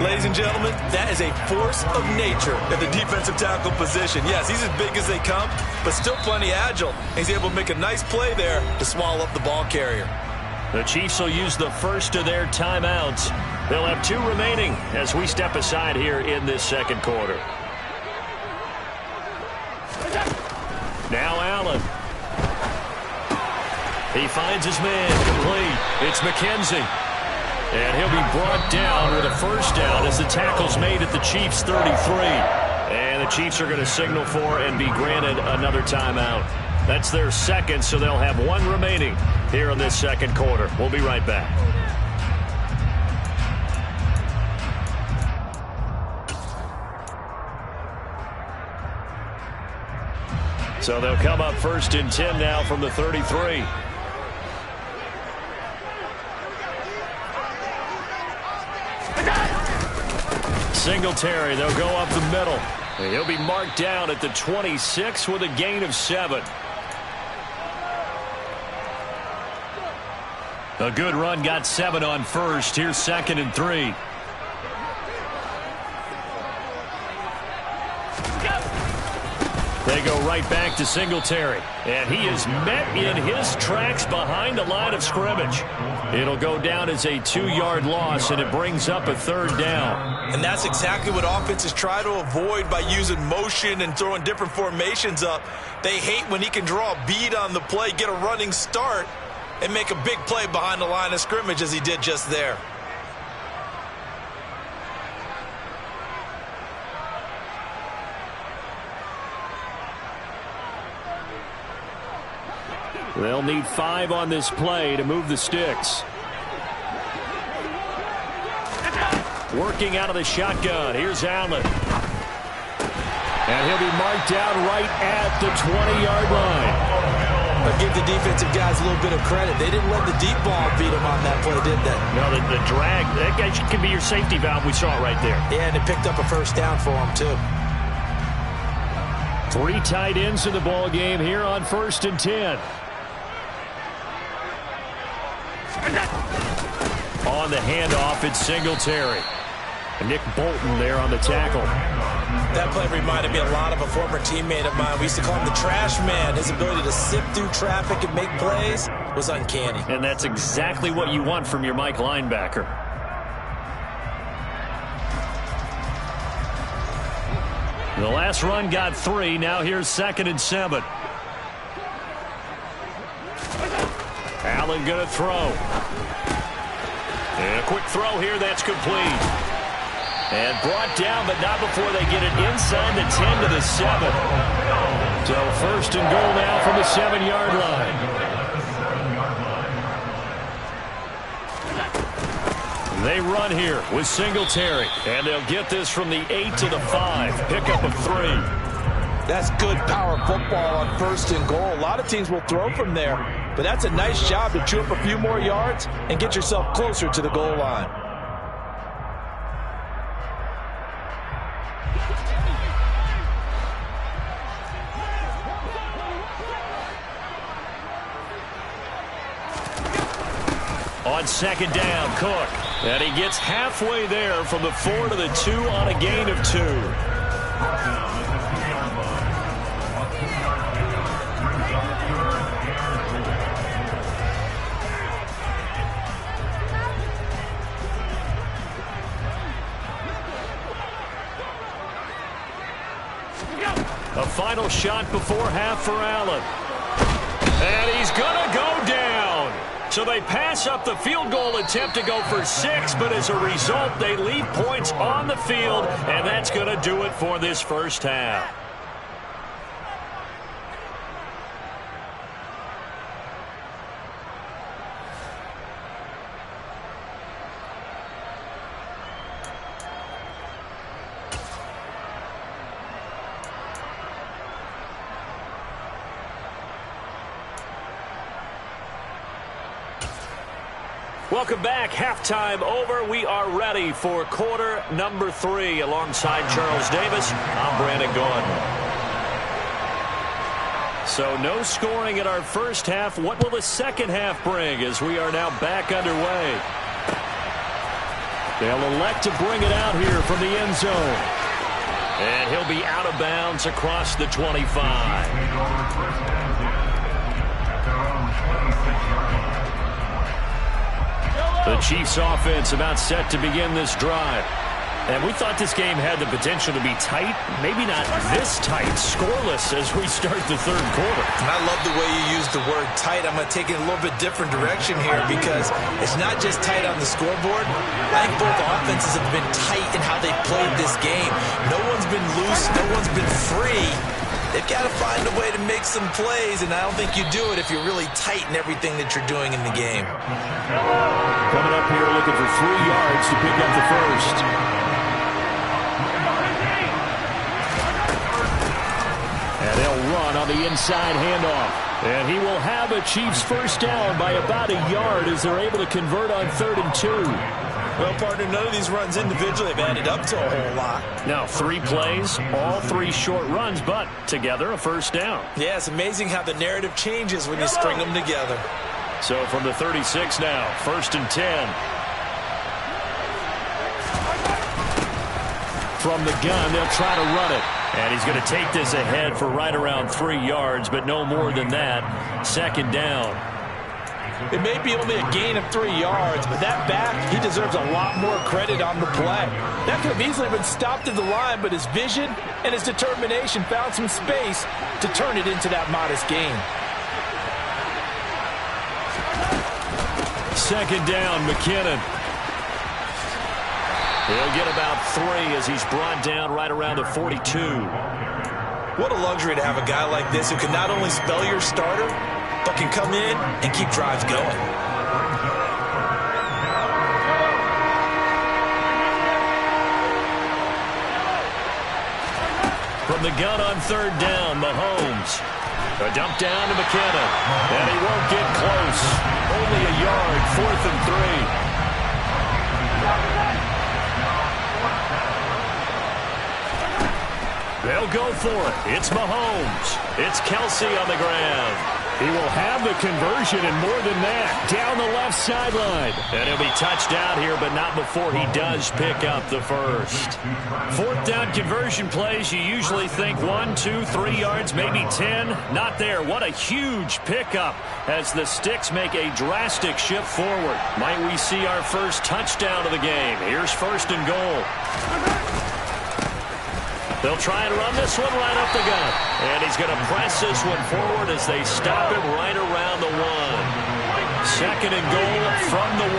Ladies and gentlemen, that is a force of nature at the defensive tackle position. Yes, he's as big as they come, but still plenty agile. He's able to make a nice play there to swallow up the ball carrier. The Chiefs will use the first of their timeouts. They'll have 2 remaining as we step aside here in this 2nd quarter. Now Allen. He finds his man complete. It's McKenzie. And he'll be brought down with a 1st down as the tackle's made at the Chiefs' 33. And the Chiefs are going to signal for and be granted another timeout. That's their 2nd, so they'll have 1 remaining here in this 2nd quarter. We'll be right back. So they'll come up 1st and 10 now from the 33. Singletary, they'll go up the middle. He'll be marked down at the 26 with a gain of 7. A good run, got 7 on 1st. Here's 2nd and 3. They go right back to Singletary. And he is met in his tracks behind the line of scrimmage. It'll go down as a 2-yard loss, and it brings up a 3rd down. And that's exactly what offenses try to avoid by using motion and throwing different formations up. They hate when he can draw a bead on the play, get a running start, and make a big play behind the line of scrimmage as he did just there. They'll need 5 on this play to move the sticks. Working out of the shotgun. Here's Allen. And he'll be marked down right at the 20-yard line. But give the defensive guys a little bit of credit. They didn't let the deep ball beat them on that play, did they? No, the drag, that guy could be your safety valve. We saw it right there. Yeah, and it picked up a first down for them, too. 3 tight ends in the ball game here on 1st and 10. On the handoff, it's Singletary. And Nick Bolton there on the tackle. That play reminded me a lot of a former teammate of mine. We used to call him the trash man. His ability to sift through traffic and make plays was uncanny. And that's exactly what you want from your Mike linebacker. The last run got 3. Now here's 2nd and 7. Allen going to throw. And a quick throw here. That's complete. And brought down, but not before they get it inside the 10 to the 7. So 1st and goal now from the 7-yard line. They run here with Singletary. And they'll get this from the 8 to the 5. Pickup of 3. That's good power football on 1st and goal. A lot of teams will throw from there. But that's a nice job to chew up a few more yards and get yourself closer to the goal line. On 2nd down, Cook. And he gets halfway there from the 4 to the 2 on a gain of 2. A final shot before half for Allen. And he's going to go down. So they pass up the field goal attempt to go for 6, but as a result, they leave points on the field, and that's going to do it for this first half. Welcome back. Halftime over. We are ready for quarter number 3. Alongside Charles Davis, I'm Brandon Gordon. So no scoring in our first half. What will the second half bring as we are now back underway? They'll elect to bring it out here from the end zone. And he'll be out of bounds across the 25. The Chiefs offense about set to begin this drive. And we thought this game had the potential to be tight. Maybe not this tight, scoreless as we start the third quarter. And I love the way you use the word tight. I'm going to take it a little bit different direction here because it's not just tight on the scoreboard. I think both offenses have been tight in how they played this game. No one's been loose. No one's been free. They've got to find a way to make some plays, and I don't think you do it if you're really tight in everything that you're doing in the game. Coming up here looking for 3 yards to pick up the first. And they'll run on the inside handoff. And he will have a Chiefs first down by about a yard as they're able to convert on 3rd and 2. Well, partner, none of these runs individually have added up to a whole lot. Now, 3 plays, all 3 short runs, but together a first down. Yeah, it's amazing how the narrative changes when you string them together. So from the 36 now, 1st and 10. From the gun, they'll try to run it. And he's going to take this ahead for right around 3 yards, but no more than that. 2nd down. It may be only a gain of 3 yards, but that back, he deserves a lot more credit on the play. That could have easily been stopped at the line, but his vision and his determination found some space to turn it into that modest gain. 2nd down, McKinnon. He'll get about 3 as he's brought down right around the 42. What a luxury to have a guy like this who can not only spell your starter, but can come in and keep drives going. From the gun on 3rd down, Mahomes. A dump down to McKinnon. And he won't get close. Only a yard, 4th and 3. They'll go for it. It's Mahomes. It's Kelsey on the ground. He will have the conversion and more than that. Down the left sideline. And he'll be touched out here, but not before he does pick up the first. 4th down conversion plays, you usually think 1, 2, 3 yards, maybe 10. Not there. What a huge pickup as the Sticks make a drastic shift forward. Might we see our first touchdown of the game? Here's 1st and goal. They'll try and run this one right up the gut. And he's going to press this one forward as they stop him right around the 1. 2nd and goal from the 1.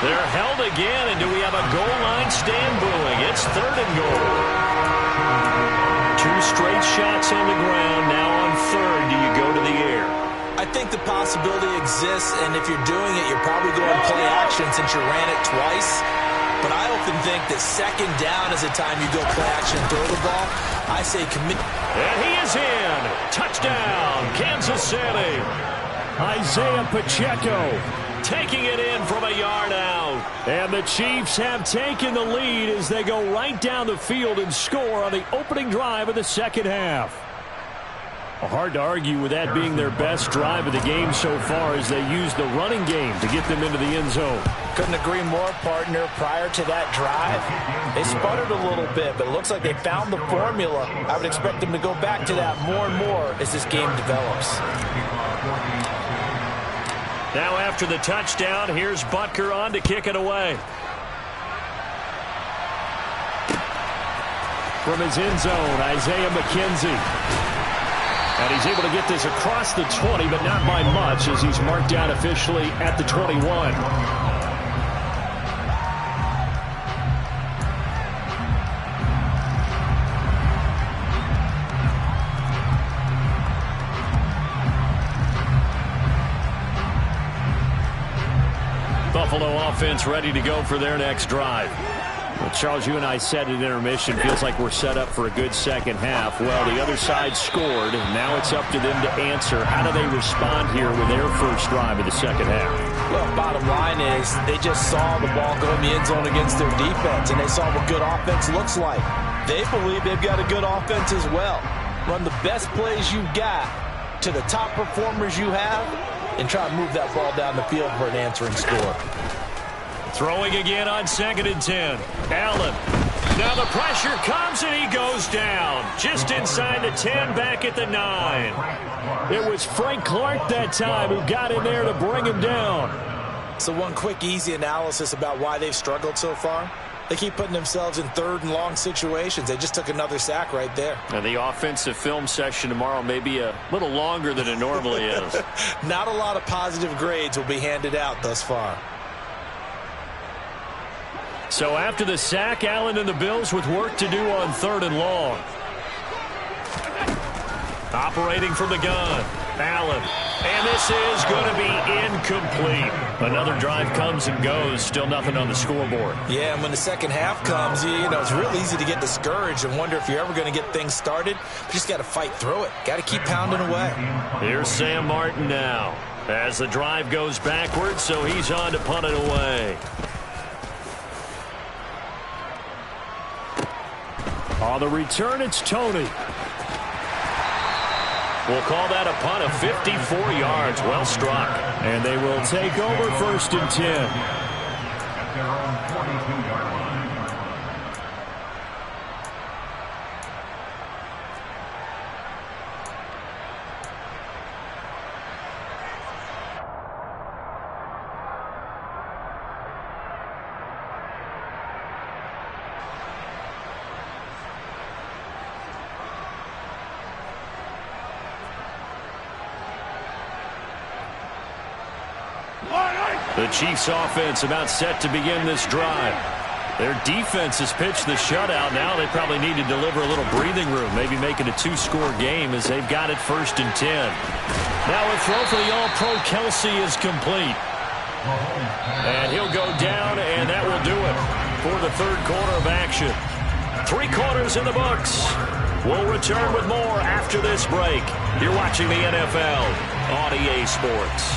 They're held again, and do we have a goal line stand brewing? It's 3rd and goal. 2 straight shots on the ground. Now on 3rd, do you go to the air? I think the possibility exists, and if you're doing it, you're probably going play action since you ran it twice. But I often think that 2nd down is the time you go play action and throw the ball. I say commit. And he is in. Touchdown, Kansas City. Isaiah Pacheco taking it in from a yard out. And the Chiefs have taken the lead as they go right down the field and score on the opening drive of the second half. Hard to argue with that being their best drive of the game so far as they use the running game to get them into the end zone. Couldn't agree more, partner. Prior to that drive, they sputtered a little bit, but it looks like they found the formula. I would expect them to go back to that more and more as this game develops. Now after the touchdown, here's Butker on to kick it away. From his end zone, Isaiah McKenzie. And he's able to get this across the 20, but not by much as he's marked down officially at the 21. Buffalo offense ready to go for their next drive. Well, Charles, you and I said at intermission, feels like we're set up for a good second half. Well, the other side scored, and now it's up to them to answer. How do they respond here with their first drive of the second half? Well, bottom line is they just saw the ball go in the end zone against their defense, and they saw what good offense looks like. They believe they've got a good offense as well. Run the best plays you've got to the top performers you have, and try to move that ball down the field for an answering score. Throwing again on 2nd and 10. Allen. Now the pressure comes and he goes down. Just inside the 10, back at the 9. It was Frank Clark that time who got in there to bring him down. So one quick, easy analysis about why they've struggled so far. They keep putting themselves in 3rd and long situations. They just took another sack right there. And the offensive film session tomorrow may be a little longer than it normally is. Not a lot of positive grades will be handed out thus far. So after the sack, Allen and the Bills with work to do on 3rd and long. Operating from the gun, Allen. And this is going to be incomplete. Another drive comes and goes. Still nothing on the scoreboard. Yeah, and when the second half comes, you know, it's real easy to get discouraged and wonder if you're ever going to get things started. You just got to fight through it. Got to keep pounding away. Here's Sam Martin now as the drive goes backwards, so he's on to punt it away. On the return, it's Tony. We'll call that a punt of 54 yards. Well struck. And they will take over 1st and 10. The Chiefs offense about set to begin this drive. Their defense has pitched the shutout. Now they probably need to deliver a little breathing room, maybe make it a 2-score game as they've got it 1st and 10. Now a throw for the All-Pro Kelsey is complete. And he'll go down, and that will do it for the 3rd quarter of action. 3 quarters in the books. We'll return with more after this break. You're watching the NFL on EA Sports.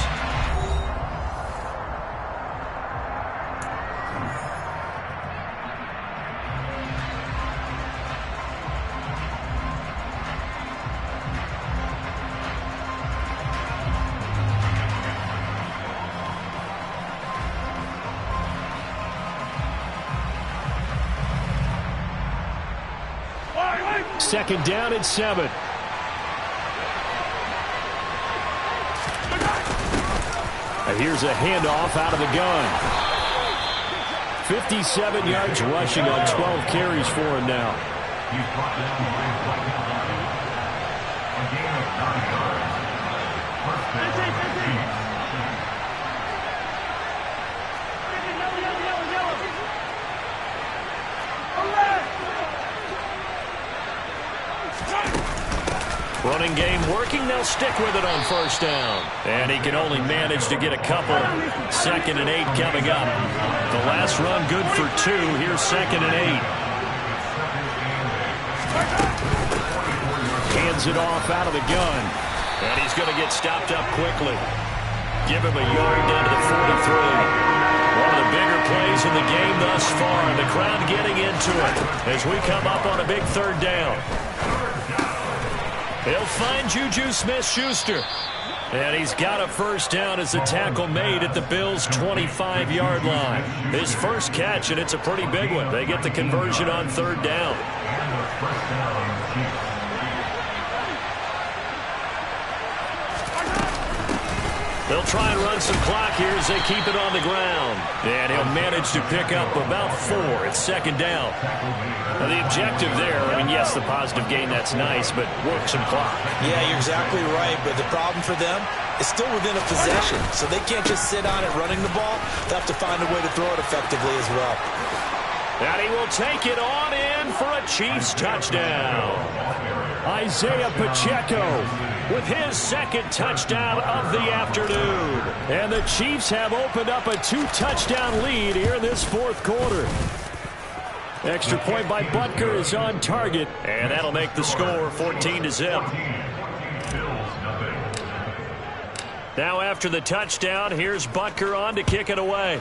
Second down and 7. And here's a handoff out of the gun. 57 yards rushing on 12 carries for him now. Running game working. They'll stick with it on first down. And he can only manage to get a couple. 2nd and 8 coming up. The last run good for 2. Here's 2nd and 8. Hands it off out of the gun. And he's going to get stopped up quickly. Give him a yard down to the 43. One of the bigger plays in the game thus far. And the crowd getting into it as we come up on a big 3rd down. He'll find Juju Smith-Schuster. And he's got a first down as the tackle made at the Bills' 25-yard line. His first catch, and it's a pretty big one. They get the conversion on 3rd down. They'll try and run some clock here as they keep it on the ground. And he'll manage to pick up about 4. It's 2nd down. Now the objective there, I mean, yes, the positive gain, that's nice, but work some clock. Yeah, you're exactly right, but the problem for them is still within a possession, so they can't just sit on it running the ball. They'll have to find a way to throw it effectively as well. And he will take it on in for a Chiefs touchdown. Isaiah Pacheco with his 2nd touchdown of the afternoon. And the Chiefs have opened up a 2-touchdown lead here in this 4th quarter. Extra point by Butker is on target. And that'll make the score 14-0. Now after the touchdown, here's Butker on to kick it away.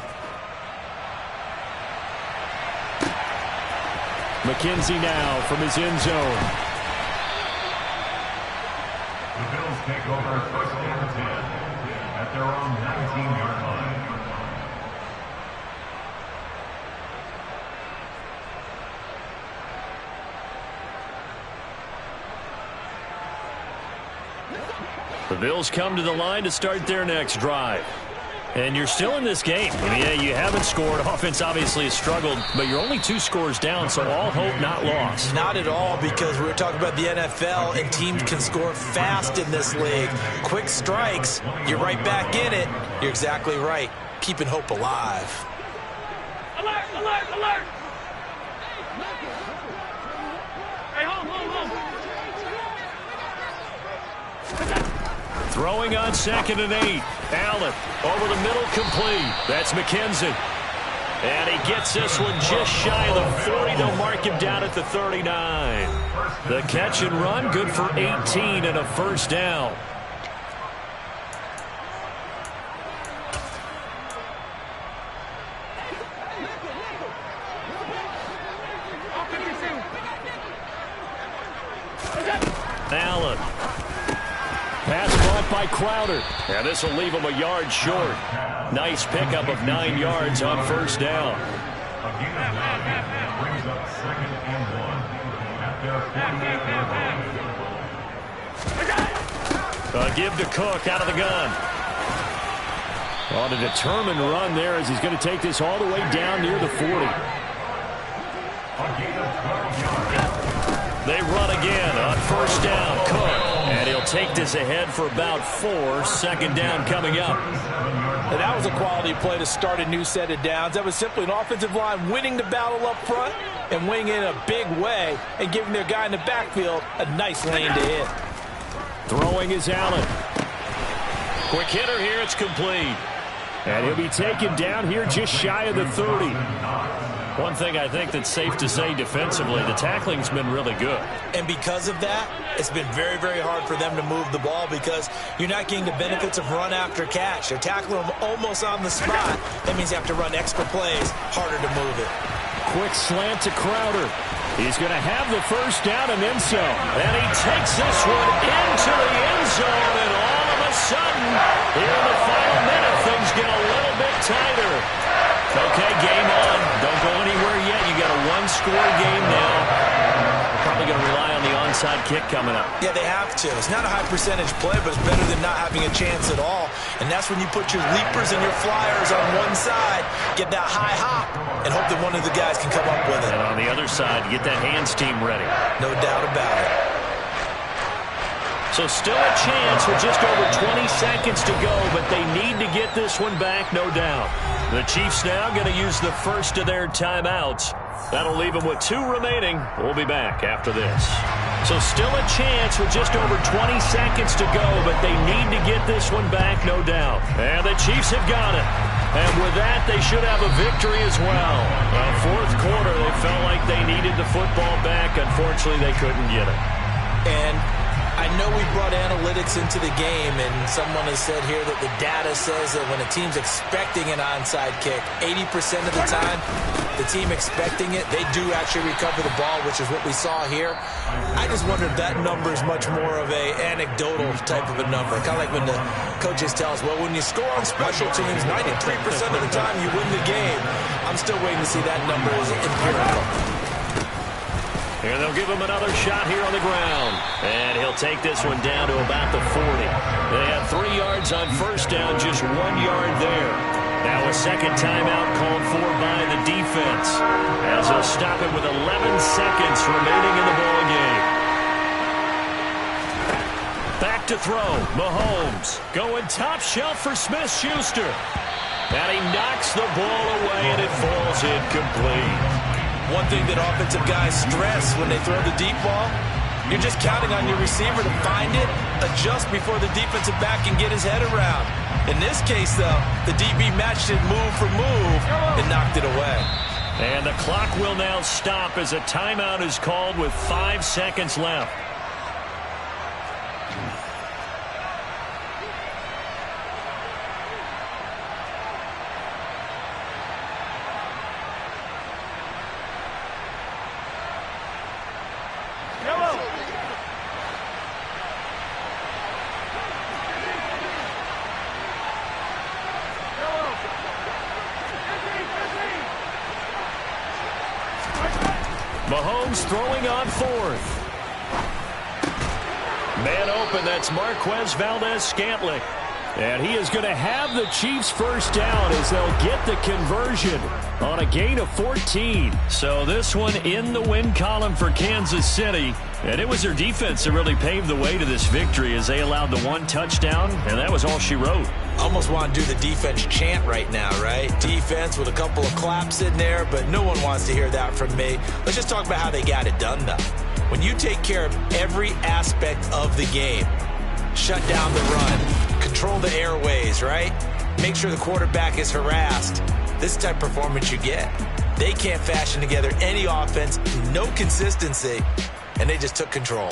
McKenzie now from his end zone. The Bills take over 1st and 10 at their own 19-yard line. The Bills come to the line to start their next drive. And you're still in this game. I mean, yeah, you haven't scored. Offense obviously has struggled, but you're only 2 scores down, so all hope not lost. Not at all, because we were talking about the NFL, and teams can score fast in this league. Quick strikes, you're right back in it. You're exactly right. Keeping hope alive. Alert, alert, alert! Hey, hold. Throwing on 2nd and 8. Allen over the middle, complete. That's McKenzie. And he gets this one just shy of the 40. They'll mark him down at the 39. The catch and run, good for 18 and a first down. Allen. Pass caught by Crowder. And this will leave him a yard short. Nice pickup of 9 yards on first down. Brings up 2nd and 1 at their 48-yard line. A give to Cook out of the gun. On a determined run there as he's going to take this all the way down near the 40. They run again on first down. Cook. And he'll take this ahead for about 4. 2nd down coming up. And that was a quality play to start a new set of downs. That was simply an offensive line winning the battle up front and winning it in a big way and giving their guy in the backfield a nice lane to hit. Throwing is Allen. Quick hitter here. It's complete. And he'll be taken down here just shy of the 30. One thing I think that's safe to say defensively, the tackling's been really good. And because of that, it's been very, very hard for them to move the ball because you're not getting the benefits of run after catch. They're tackling them almost on the spot. That means you have to run extra plays, harder to move it. Quick slant to Crowder. He's going to have the first down and then some. And he takes this one into the end zone, and all of a sudden, here in the final minute, things get a little bit tighter. Okay, game on. Don't go anywhere yet. You got a one-score game now. We're probably going to rely on the onside kick coming up. Yeah, they have to. It's not a high-percentage play, but it's better than not having a chance at all. And that's when you put your leapers and your flyers on one side, get that high hop, and hope that one of the guys can come up with it. And on the other side, get that hands team ready. No doubt about it. So still a chance with just over 20 seconds to go, but they need to get this one back, no doubt. The Chiefs now going to use the first of their timeouts. That'll leave them with 2 remaining. We'll be back after this. So still a chance with just over 20 seconds to go, but they need to get this one back, no doubt. And the Chiefs have got it. And with that, they should have a victory as well. Fourth quarter, they felt like they needed the football back. Unfortunately, they couldn't get it. And I know we brought analytics into the game, and someone has said here that the data says that when a team's expecting an onside kick, 80% of the time, the team expecting it, they do actually recover the ball, which is what we saw here. I just wonder if that number is much more of a anecdotal type of a number. Kind of like when the coaches tell us, well, when you score on special teams, 93% of the time you win the game. I'm still waiting to see that number is empirical. Here they'll give him another shot here on the ground. And he'll take this one down to about the 40. They had 3 yards on first down, just 1 yard there. Now a second timeout called for by the defense, as they'll stop it with 11 seconds remaining in the ball game. Back to throw. Mahomes going top shelf for Smith-Schuster. And he knocks the ball away, and it falls incomplete. One thing that offensive guys stress when they throw the deep ball, you're just counting on your receiver to find it, adjust before the defensive back can get his head around. In this case, though, the DB matched it move for move and knocked it away. And the clock will now stop as a timeout is called with 5 seconds left. Mahomes throwing on 4th. Man open, that's Marquez Valdez-Scantling. And he is going to have the Chiefs first down as they'll get the conversion on a gain of 14. So this one in the win column for Kansas City. And it was their defense that really paved the way to this victory as they allowed the 1 touchdown, and that was all she wrote. Almost want to do the defense chant right now, right? Defense with a couple of claps in there, but no one wants to hear that from me. Let's just talk about how they got it done, though. When you take care of every aspect of the game, shut down the run, control the airways, right? Make sure the quarterback is harassed. This is the type of performance you get. They can't fashion together any offense, no consistency, and they just took control.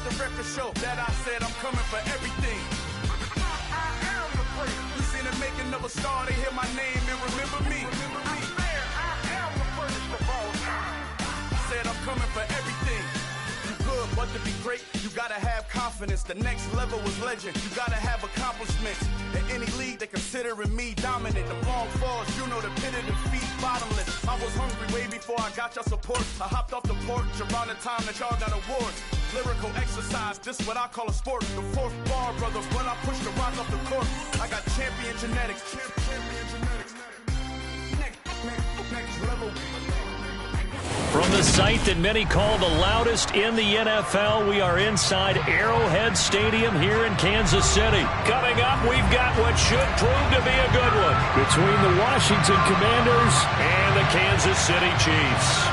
The record show that I said I'm coming for everything. I am the freak. You seen it make a star, they hear my name and remember me. Said I'm coming for everything. You good, but to be great, you gotta have confidence. The next level was legend. You gotta have accomplishments. In any league, they considering me dominant. The long falls, you know the pit of defeat, bottomless. I was hungry way before I got your support. I hopped off the porch around the time that y'all got awards. Lyrical exercise, this what I call a sport. The fourth bar, brothers, when I push the rock off the court. I got champion genetics. Champion genetics. Next level. From the site that many call the loudest in the NFL, we are inside Arrowhead Stadium here in Kansas City. Coming up, we've got what should prove to be a good one between the Washington Commanders and the Kansas City Chiefs.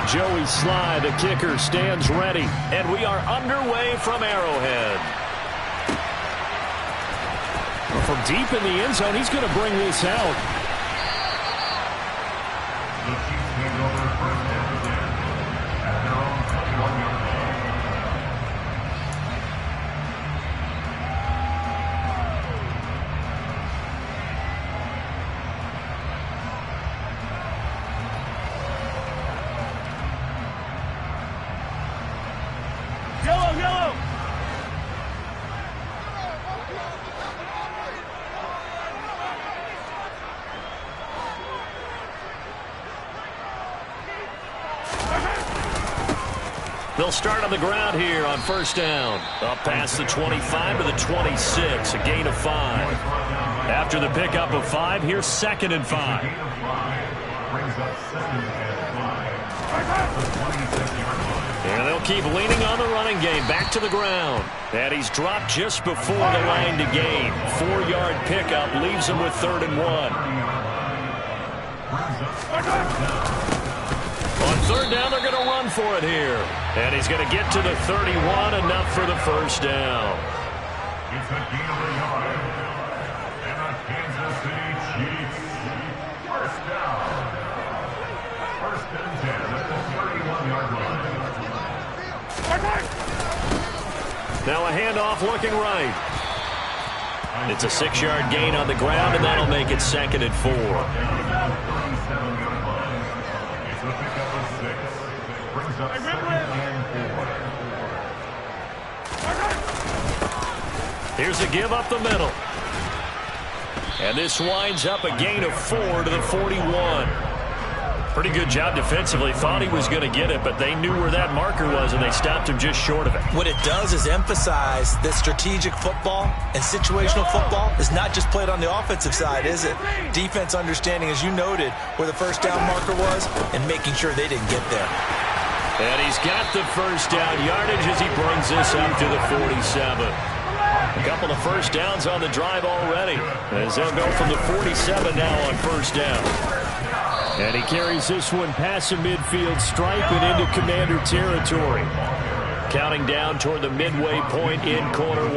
Joey Sly, the kicker, stands ready, and we are underway from Arrowhead. From deep in the end zone, he's going to bring this out. The Chiefs take over first and 10 at their own 21-yard line. Yellow! They'll start on the ground here on first down. Up past the 25 to the 26, a gain of 5. After the pickup of 5, here's 2nd and 5. Gain of 5 brings up 2nd and 5. The 26-yard line. And they'll keep leaning on the running game. Back to the ground. And he's dropped just before the line to gain. 4-yard pickup leaves him with 3rd and 1. On 3rd down, they're going to run for it here. And he's going to get to the 31, enough for the first down. It's a gain of a yard. And the Kansas City Chiefs. First down. 1st and 10 at the 31-yard line. Now a handoff looking right. It's a 6-yard gain on the ground, and that'll make it 2nd and 4. 37-yard line. It's a pickup of 6. Brings up 2nd and 4. Here's a give up the middle. And this winds up a gain of 4 to the 41. Pretty good job defensively. Thought he was going to get it, but they knew where that marker was, and they stopped him just short of it. What it does is emphasize that strategic football and situational football is not just played on the offensive side, is it? Defense understanding, as you noted, where the first down marker was and making sure they didn't get there. And he's got the first down yardage as he brings this up to the 47. A couple of first downs on the drive already, as they'll go from the 47 now on first down. And he carries this one past the midfield stripe and into Commander territory. Counting down toward the midway point in quarter 1. A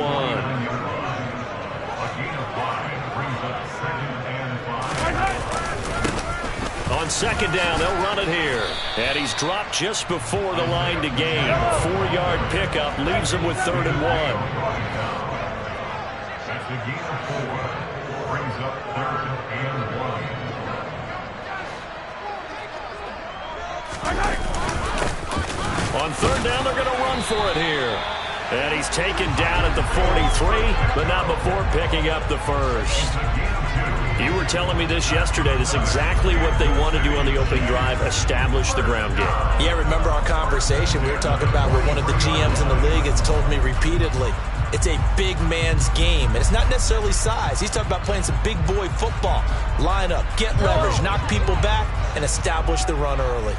gain of 5 brings up 2nd and 5. On 2nd down, they'll run it here. And he's dropped just before the line to gain. 4-yard pickup leaves him with 3rd and 1. That's a gain of 4. Brings up 3rd and 1. On 3rd down, they're going to run for it here. And he's taken down at the 43, but not before picking up the first. You were telling me this yesterday. This is exactly what they want to do on the opening drive, establish the ground game. Yeah, remember our conversation we were talking about with one of the GMs in the league has told me repeatedly, it's a big man's game. And it's not necessarily size. He's talking about playing some big boy football. Line up, get leverage, knock people back, and establish the run early.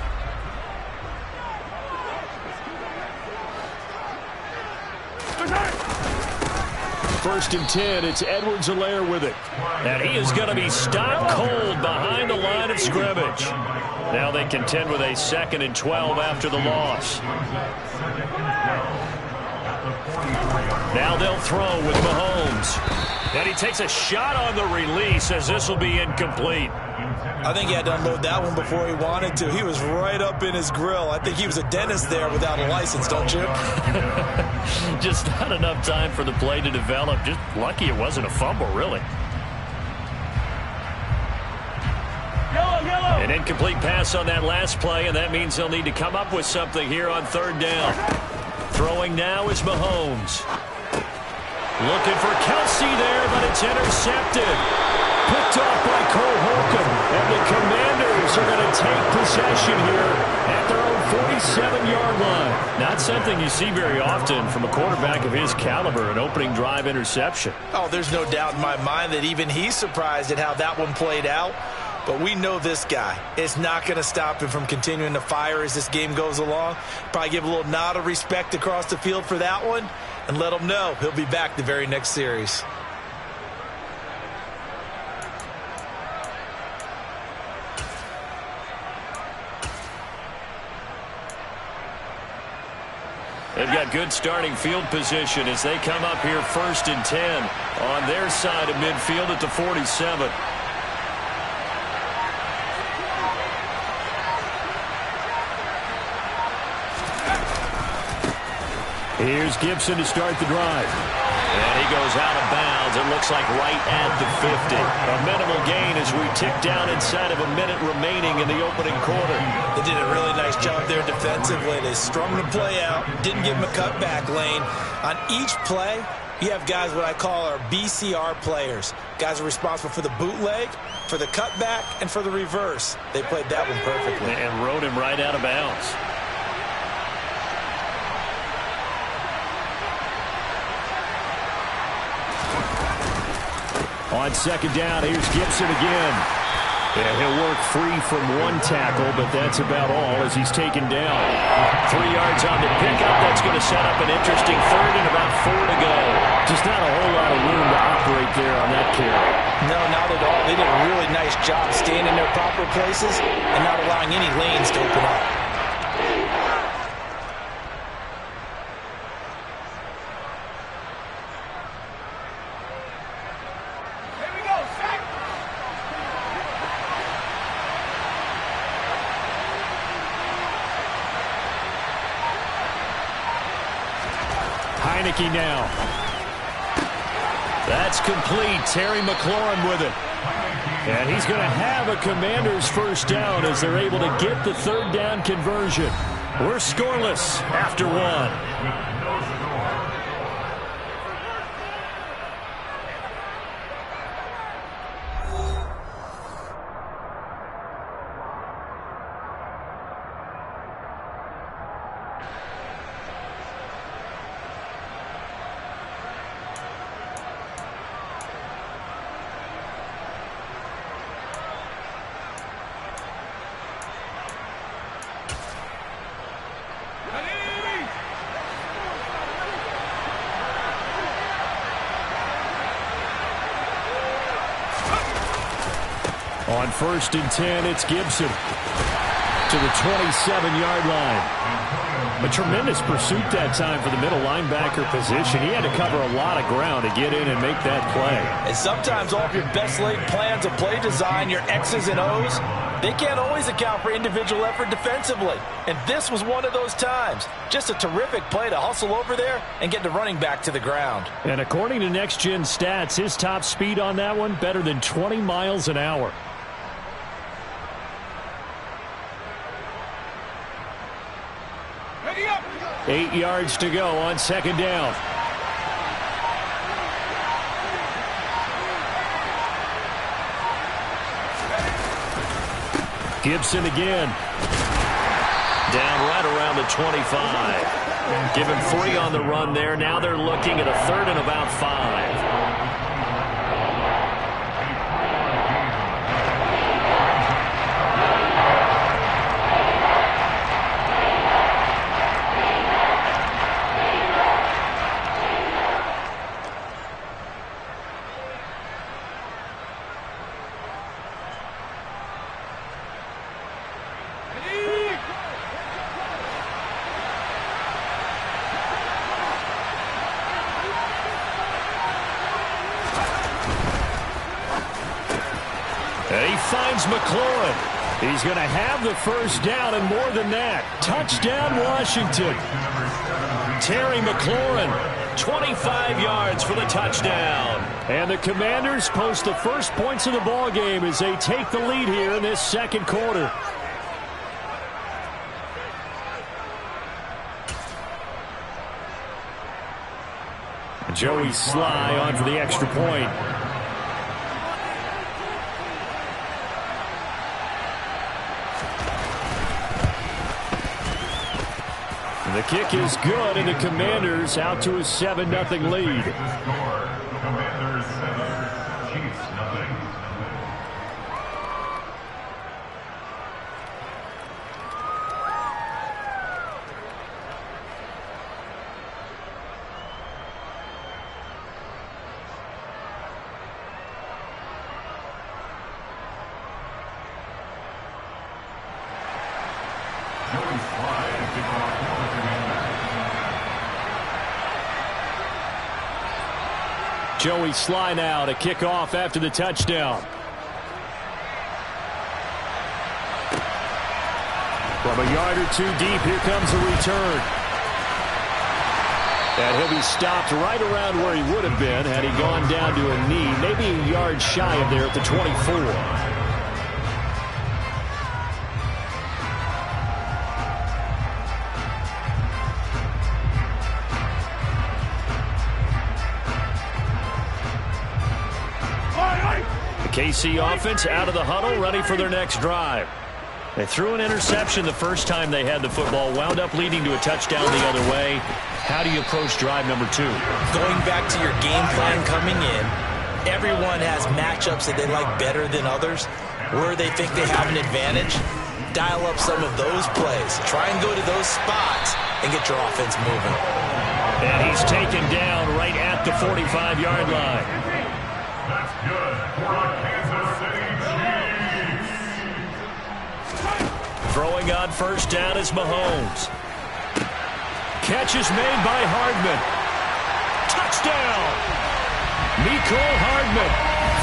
First and 10, it's Edwards-Helaire with it. And he is going to be stopped cold behind the line of scrimmage. Now they contend with a 2nd and 12 after the loss. At the 44-yard Now they'll throw with Mahomes. And he takes a shot on the release as this will be incomplete. I think he had to unload that one before he wanted to. He was right up in his grill. I think he was a dentist there without a license, don't you? Just not enough time for the play to develop. Just lucky it wasn't a fumble, really. An incomplete pass on that last play, and that means they'll need to come up with something here on third down. Throwing now is Mahomes. Looking for Kelsey there, but it's intercepted. Picked off by Cole Holcomb, and the Commanders are going to take possession here at their own 47-yard line. Not something you see very often from a quarterback of his caliber, an opening drive interception. Oh, there's no doubt in my mind that even he's surprised at how that one played out. But we know this guy is not going to stop him from continuing to fire as this game goes along. Probably give a little nod of respect across the field for that one and let him know he'll be back the very next series. They've got good starting field position as they come up here 1st and 10 on their side of midfield at the 47. Here's Gibson to start the drive. And he goes out of bounds. It looks like right at the 50. A minimal gain as we tick down inside of a minute remaining in the opening quarter. They did a really nice job there defensively. They strung the play out, didn't give him a cutback lane. On each play, you have guys what I call our BCR players. Guys are responsible for the bootleg, for the cutback, and for the reverse. They played that one perfectly. And rode him right out of bounds. On second down, here's Gibson again. And he'll work free from one tackle, but that's about all as he's taken down. 3 yards on the pickup. That's going to set up an interesting third and about 4 to go. Just not a whole lot of room to operate there on that carry. No, not at all. They did a really nice job staying in their proper places and not allowing any lanes to open up. Heineke now. That's complete. Terry McLaurin with it. And he's going to have a Commander's first down as they're able to get the third down conversion. We're scoreless after one. On 1st and 10, it's Gibson to the 27-yard line. A tremendous pursuit that time for the middle linebacker position. He had to cover a lot of ground to get in and make that play. And sometimes all of your best laid plans of play design, your X's and O's, they can't always account for individual effort defensively. And this was one of those times. Just a terrific play to hustle over there and get the running back to the ground. And according to Next Gen Stats, his top speed on that one, better than 20 miles an hour. Ready up. 8 yards to go on second down. Gibson again. Down right around the 25. Give him 3 on the run there. Now they're looking at a third and about 5. And he finds McLaurin. He's going to have the first down and more than that. Touchdown, Washington. Terry McLaurin, 25 yards for the touchdown. And the Commanders post the first points of the ball game as they take the lead here in this second quarter. Joey Sly on for the extra point. And the kick is good, and the Commanders out to a 7-0 lead. Commanders 7, Chiefs 0. Joey Sly now to kick off after the touchdown. From a yard or two deep, here comes a return. And he'll be stopped right around where he would have been had he gone down to a knee, maybe a yard shy of there at the 24. KC offense out of the huddle, ready for their next drive. They threw an interception the first time they had the football, wound up leading to a touchdown the other way. How do you approach drive number 2? Going back to your game plan coming in, everyone has matchups that they like better than others. Where they think they have an advantage, dial up some of those plays. Try and go to those spots and get your offense moving. And he's taken down right at the 45-yard line. That's good for the Kansas City Chiefs. Throwing on first down is Mahomes. Catch is made by Hardman. Touchdown! Mecole Hardman,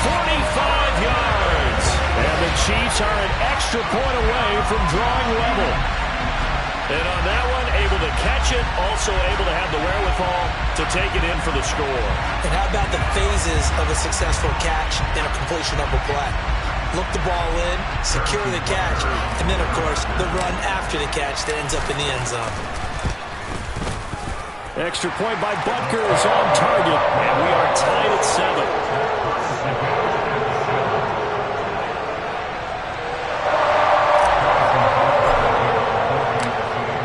45 yards. And the Chiefs are an extra point away from drawing level. And on that one, able to catch it, also able to have the wherewithal to take it in for the score. And how about the phases of a successful catch and a completion of a play? Look the ball in, secure the catch, and then, of course, the run after the catch that ends up in the end zone. Extra point by Butker is on target, and we are tied at 7.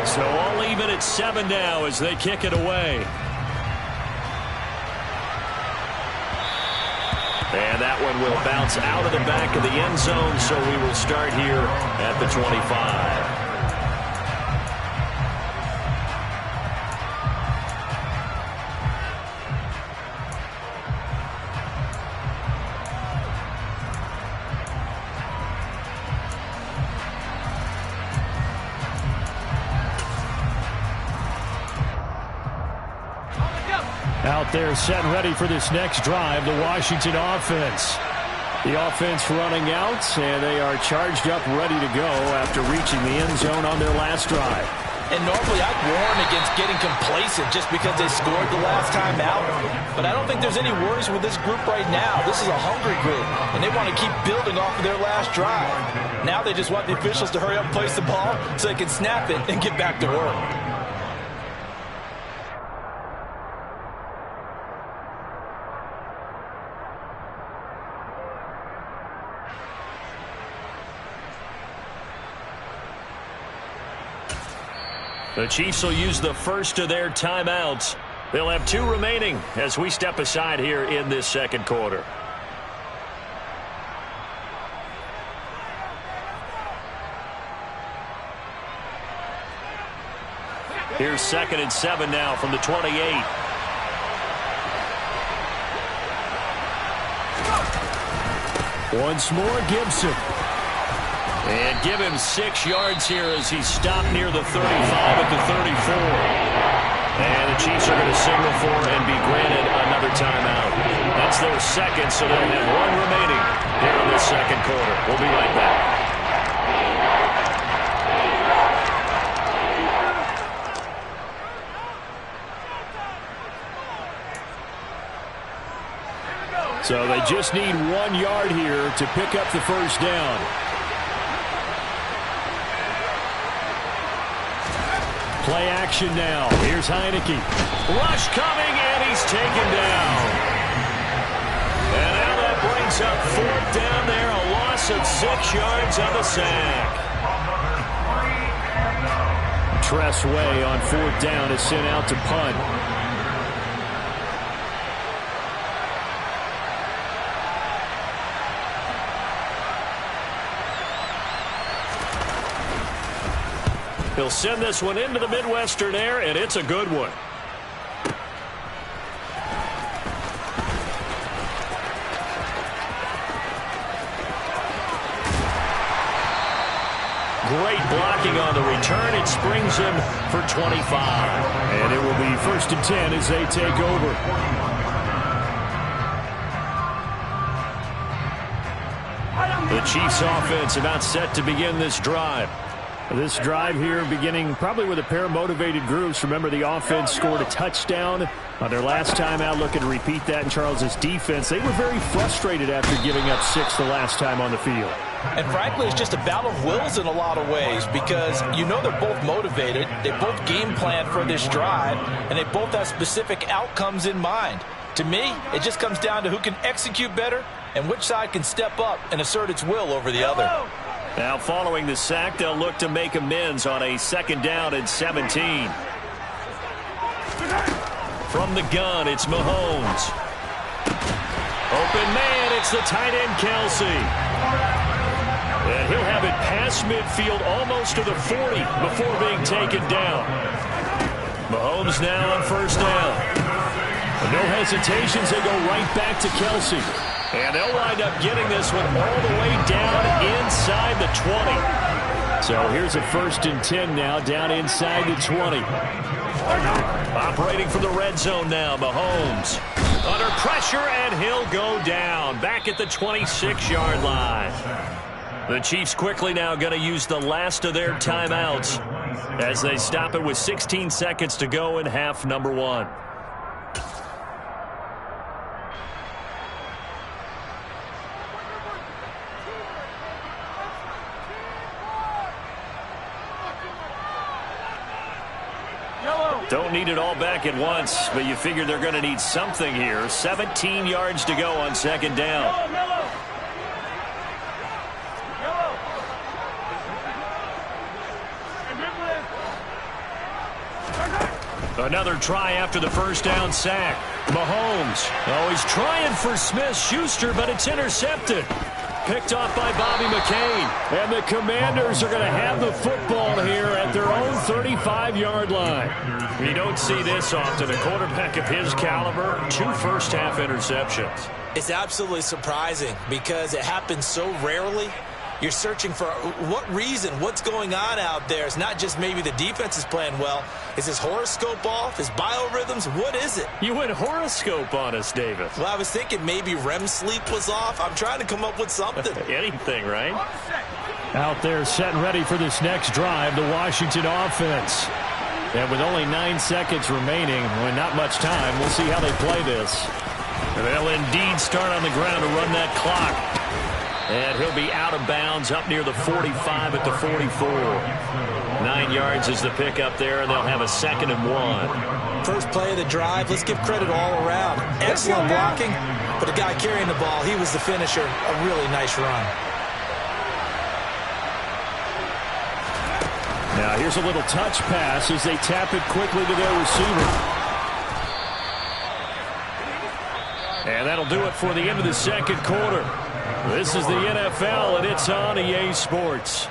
So all even at 7 now as they kick it away. And that one will bounce out of the back of the end zone, so we will start here at the 25. Out there set and ready for this next drive, the Washington offense. The offense running out, and they are charged up, ready to go after reaching the end zone on their last drive. And normally I'd warn against getting complacent just because they scored the last time out. But I don't think there's any worries with this group right now. This is a hungry group, and they want to keep building off of their last drive. Now they just want the officials to hurry up and place the ball so they can snap it and get back to work. The Chiefs will use the first of their timeouts. They'll have 2 remaining as we step aside here in this second quarter. Here's 2nd and 7 now from the 28. Once more, Gibson. And give him 6 yards here as he's stopped near the 35 at the 34. And The Chiefs are going to signal for and be granted another timeout. That's their second, so they'll have one remaining here in the second quarter. We'll be right back. So they just need 1 yard here to pick up the first down. Play action now. Here's Heineke. Rush coming, and he's taken down. And now that brings up 4th down there. A loss of 6 yards on the sack. Tress Way on 4th down is sent out to punt. He'll send this one into the Midwestern air, and it's a good one. Great blocking on the return. It springs him for 25. And it will be 1st and 10 as they take over. The Chiefs offense about set to begin this drive. This drive here beginning probably with a pair of motivated groups. Remember, the offense scored a touchdown on their last time out, looking to repeat that in Charles's defense. They were very frustrated after giving up 6 the last time on the field. And frankly, it's just a battle of wills in a lot of ways because you know they're both motivated. They both game plan for this drive, and they both have specific outcomes in mind. To me, it just comes down to who can execute better and which side can step up and assert its will over the other. Now following the sack, they'll look to make amends on a 2nd down and 17. From the gun, it's Mahomes. Open man, it's the tight end Kelsey. And he'll have it past midfield almost to the 40 before being taken down. Mahomes now on 1st down. No hesitations, they go right back to Kelsey. And they'll wind up getting this one all the way down inside the 20. So here's a 1st and 10 now, down inside the 20. Operating from the red zone now, Mahomes. Under pressure, and he'll go down. Back at the 26-yard line. The Chiefs quickly now going to use the last of their timeouts as they stop it with 16 seconds to go in half number 1. Don't need it all back at once, but you figure they're going to need something here. 17 yards to go on 2nd down. Another try after the 1st down sack. Mahomes. Oh, he's trying for Smith-Schuster, but it's intercepted. Picked off by Bobby McCain. And the Commanders are going to have the football here at their own 35-yard line. You don't see this often. A quarterback of his caliber, 2 first-half interceptions. It's absolutely surprising because it happens so rarely. You're searching for what reason, what's going on out there. It's not just maybe the defense is playing well. Is his horoscope off? His biorhythms? What is it? You went horoscope on us, David. Well, I was thinking maybe REM sleep was off. I'm trying to come up with something. Anything, right? Out there set and ready for this next drive, the Washington offense. And with only 9 seconds remaining, well, not much time, we'll see how they play this. And they'll indeed start on the ground to run that clock. And he'll be out of bounds up near the 45 at the 44. 9 yards is the pickup there, and they'll have a 2nd and 1. First play of the drive, let's give credit all around. Excellent blocking, but the guy carrying the ball, he was the finisher. A really nice run. Now here's a little touch pass as they tap it quickly to their receiver. And that'll do it for the end of the second quarter. This is the NFL, and it's on EA Sports.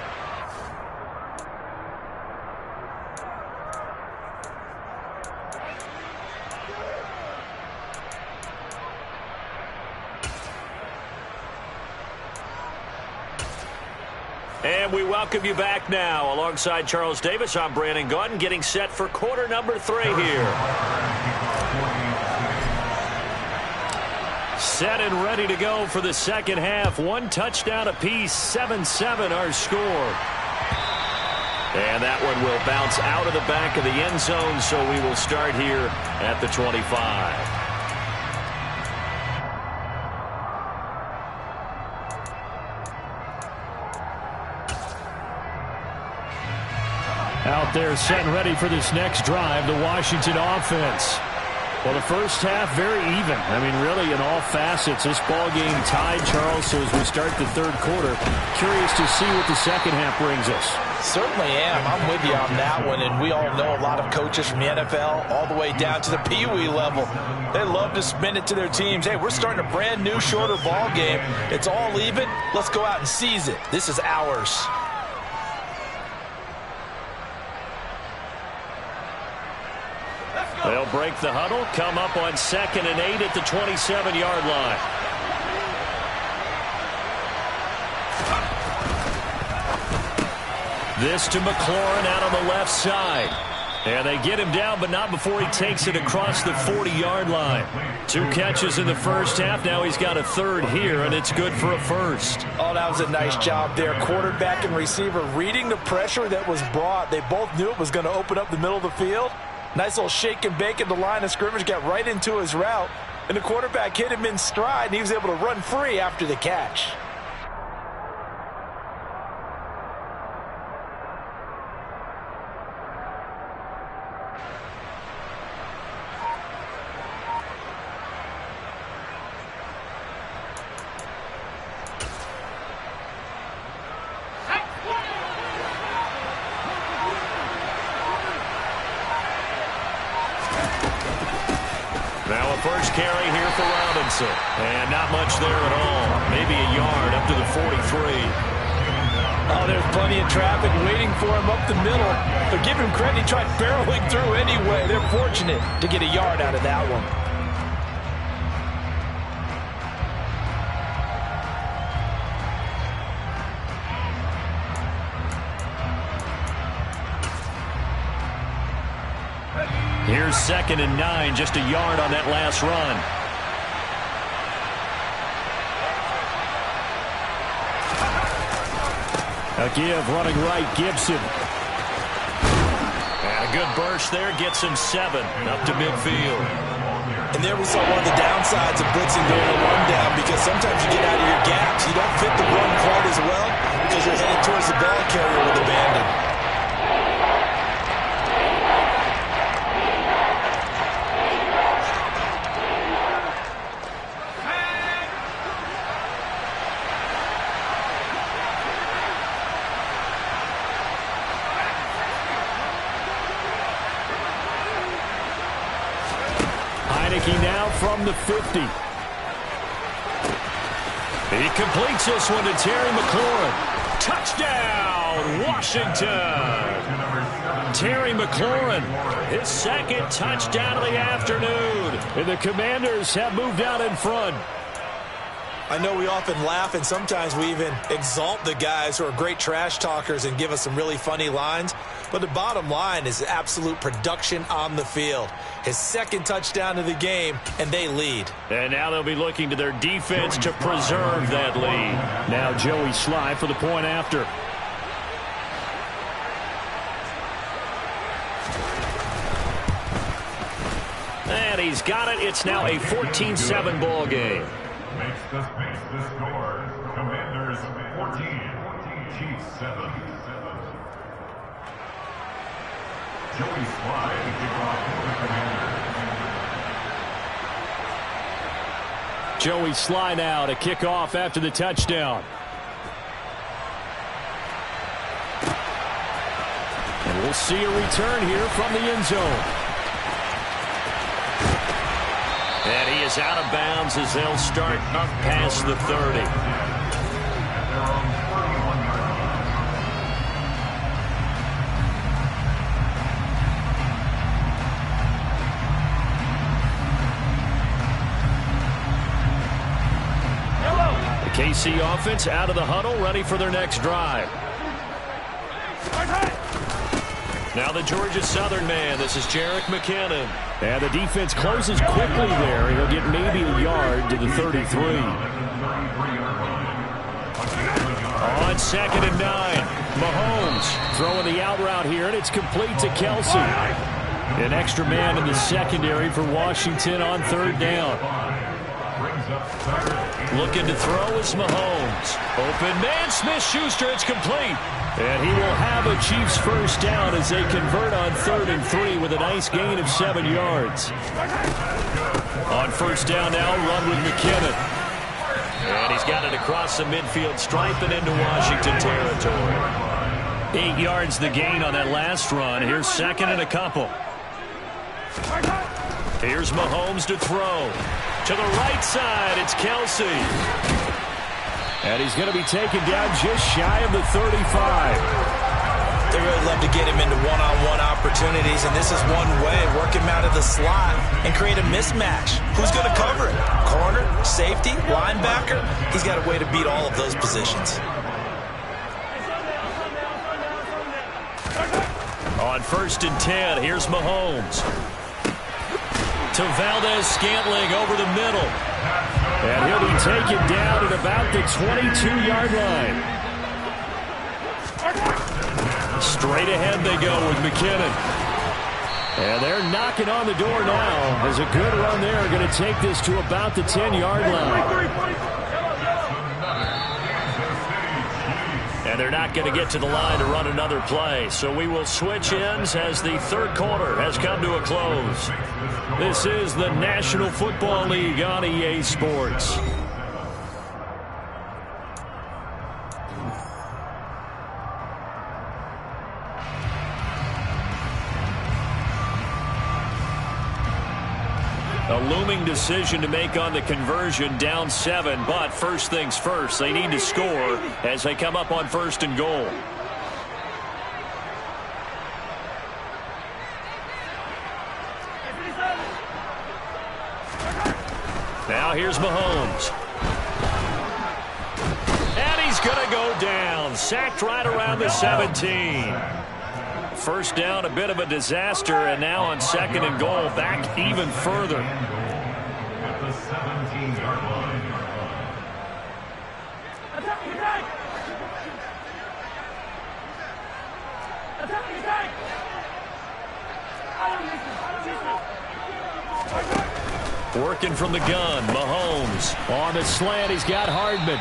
And we welcome you back now. Alongside Charles Davis, I'm Brandon Gaudin, getting set for quarter number 3 here. Set and ready to go for the second half. 1 touchdown apiece, 7-7 our score. And that one will bounce out of the back of the end zone, so we will start here at the 25. Out there set and ready for this next drive, the Washington offense. Well, the first half, very even. I mean, really, in all facets, this ball game tied, Charles. So as we start the third quarter, curious to see what the second half brings us. Certainly am. I'm with you on that one. And we all know a lot of coaches from the NFL all the way down to the Pee Wee level. They love to spin it to their teams. Hey, we're starting a brand new, shorter ball game. It's all even. Let's go out and seize it. This is ours. They'll break the huddle, come up on 2nd and 8 at the 27-yard line. This to McLaurin out on the left side. And they get him down, but not before he takes it across the 40-yard line. 2 catches in the first half. Now he's got a third here, and it's good for a first. Oh, that was a nice job there. Quarterback and receiver reading the pressure that was brought. They both knew it was going to open up the middle of the field. Nice little shake and bake at the line of scrimmage, got right into his route, and the quarterback hit him in stride, and he was able to run free after the catch. First carry here for Robinson. And not much there at all. Maybe a yard up to the 43. Oh, there's plenty of traffic waiting for him up the middle. But give him credit, he tried barreling through anyway. They're fortunate to get a yard out of that one. Here's 2nd and 9, just a yard on that last run. A give running right, Gibson. And a good burst there, gets him 7 up to midfield. And there we saw one of the downsides of blitzing during a rundown, because sometimes you get out of your gaps. You don't fit the run quite as well because you're headed towards the ball carrier with abandon. Now from the 50. He completes this one to Terry McLaurin. Touchdown, Washington. Terry McLaurin, his 2nd touchdown of the afternoon. And the Commanders have moved out in front. I know we often laugh, and sometimes we even exalt the guys who are great trash talkers and give us some really funny lines. But the bottom line is absolute production on the field. His 2nd touchdown of the game, and they lead. And now they'll be looking to their defense to preserve that lead. Now Joey Sly for the point after. And he's got it. It's now a 14-7 ball game. Makes the score. Commanders 14, Chiefs 7. Joey Sly to kick off for the Commanders. Joey Sly now to kick off after the touchdown. And we'll see a return here from the end zone. And he is out of bounds as they'll start up past the 30. The KC offense out of the huddle, ready for their next drive. Now the Georgia Southern man. This is Jerick McKinnon. And the defense closes quickly there. He'll get maybe a yard to the 33. On 2nd and 9, Mahomes throwing the out route here, and it's complete to Kelsey. An extra man in the secondary for Washington on 3rd down. Looking to throw is Mahomes. Open man, Smith-Schuster, it's complete. And he will have a Chiefs first down as they convert on 3rd and 3 with a nice gain of 7 yards. On 1st down now, run with McKinnon. And he's got it across the midfield stripe and into Washington territory. 8 yards the gain on that last run. Here's 2nd and a couple. Here's Mahomes to throw. To the right side, it's Kelsey. And he's going to be taken down just shy of the 35. They really love to get him into one-on-one opportunities, and this is one way. Work him out of the slot and create a mismatch. Who's going to cover it? Corner, safety, linebacker? He's got a way to beat all of those positions. On 1st and 10, here's Mahomes. To Valdez-Scantling over the middle. And he'll be taken down at about the 22-yard line. Straight ahead they go with McKinnon. And they're knocking on the door now as a good run there. Going to take this to about the 10-yard line. And they're not going to get to the line to run another play. So we will switch ends as the 3rd quarter has come to a close. This is the National Football League on EA Sports. A looming decision to make on the conversion, down 7, but first things first, they need to score as they come up on 1st and goal. Now here's Mahomes. And he's going to go down, sacked right around the 17. First down, a bit of a disaster, and now on 2nd and goal, back even further. At the 17-yard line. Working from the gun, Mahomes. On the slant, he's got Hardman.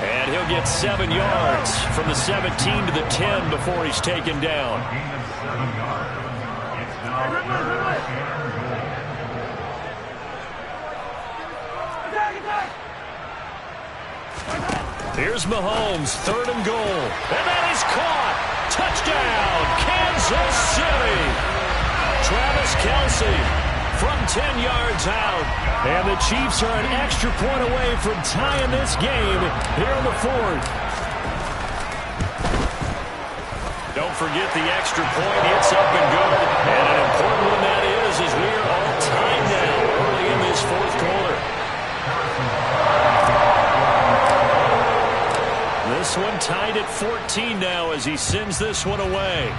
And he'll get 7 yards from the 17 to the 10 before he's taken down. Here's Mahomes, 3rd and goal. And that is caught. Touchdown, Kansas City. Travis Kelce from 10 yards out. And the Chiefs are an extra point away from tying this game here in the 4th. Don't forget the extra point. It's up and good. And an important one that is as we are all tied now early in this 4th quarter. This one tied at 14 now as he sends this one away.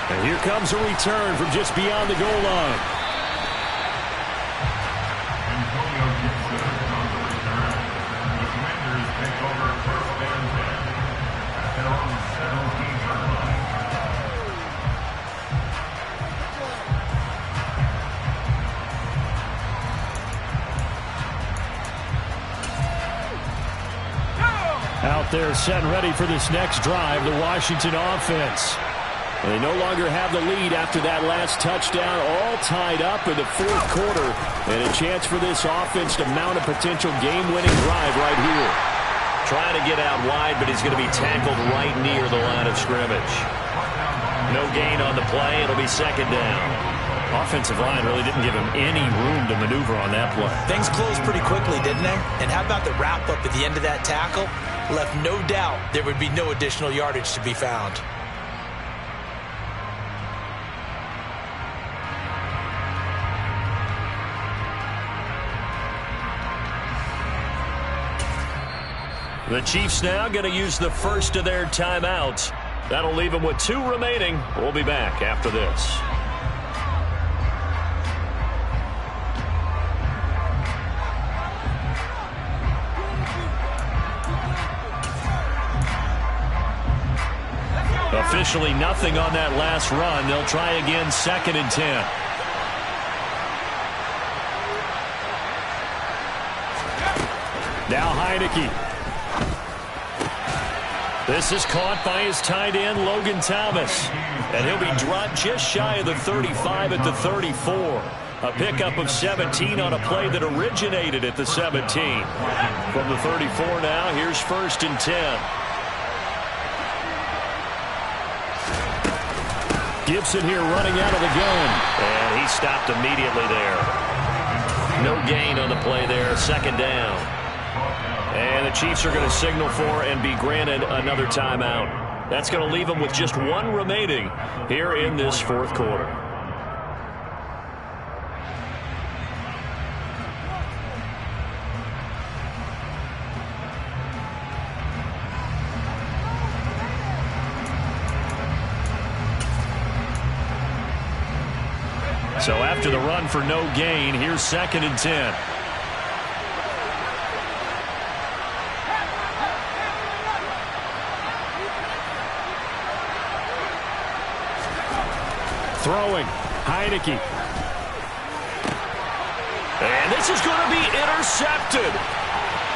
And here comes a return from just beyond the goal line. Out there set and ready for this next drive, the Washington offense. They no longer have the lead after that last touchdown, all tied up in the 4th quarter. And a chance for this offense to mount a potential game-winning drive right here. Trying to get out wide, but he's going to be tackled right near the line of scrimmage. No gain on the play. It'll be 2nd down. Offensive line really didn't give him any room to maneuver on that play. Things closed pretty quickly, didn't they? And how about the wrap-up at the end of that tackle? Left no doubt there would be no additional yardage to be found. The Chiefs now going to use the first of their timeouts. That'll leave them with 2 remaining. We'll be back after this. Officially nothing on that last run. They'll try again, 2nd and 10. Now Heineke. This is caught by his tight end, Logan Thomas. And he'll be dropped just shy of the 35 at the 34. A pickup of 17 on a play that originated at the 17. From the 34 now, here's 1st and 10. Gibson here running out of the gun. And he stopped immediately there. No gain on the play there, 2nd down. And the Chiefs are going to signal for and be granted another timeout. That's going to leave them with just 1 remaining here in this 4th quarter. So after the run for no gain, here's 2nd and 10. Throwing, Heineke. And this is going to be intercepted.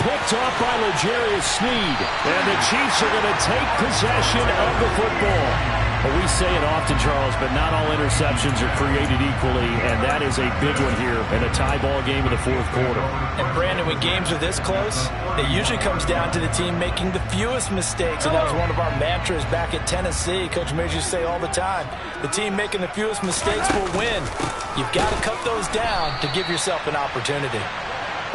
Picked off by L'Jarius Sneed. And the Chiefs are going to take possession of the football. Well, we say it often, Charles, but not all interceptions are created equally, and that is a big one here in a tie ball game in the 4th quarter. And, Brandon, when games are this close, it usually comes down to the team making the fewest mistakes, and that was one of our mantras back at Tennessee. Coach Mays used to say all the time, the team making the fewest mistakes will win. You've got to cut those down to give yourself an opportunity.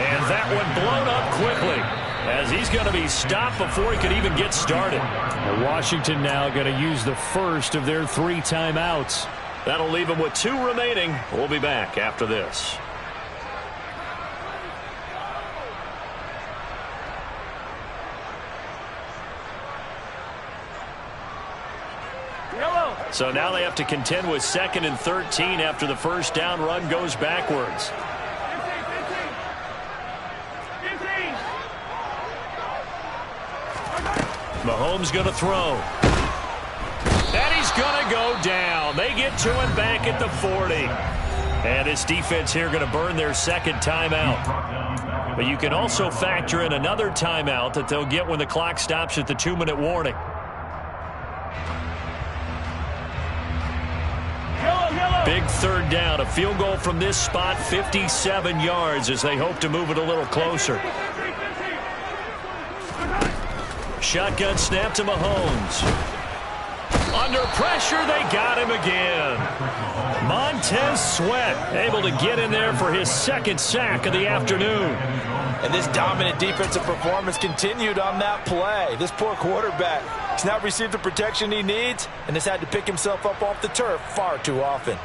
And that one blown up quickly, as he's going to be stopped before he could even get started. And Washington now going to use the first of their 3 timeouts. That'll leave them with 2 remaining. We'll be back after this. So now they have to contend with 2nd and 13 after the first down run goes backwards. Mahomes going to throw. And he's going to go down. They get to him back at the 40. And this defense here going to burn their 2nd timeout. But you can also factor in another timeout that they'll get when the clock stops at the 2-minute warning. Big 3rd down. A field goal from this spot, 57 yards as they hope to move it a little closer. Shotgun snap to Mahomes. Under pressure, they got him again. Montez Sweat able to get in there for his 2nd sack of the afternoon. And this dominant defensive performance continued on that play. This poor quarterback has not received the protection he needs and has had to pick himself up off the turf far too often.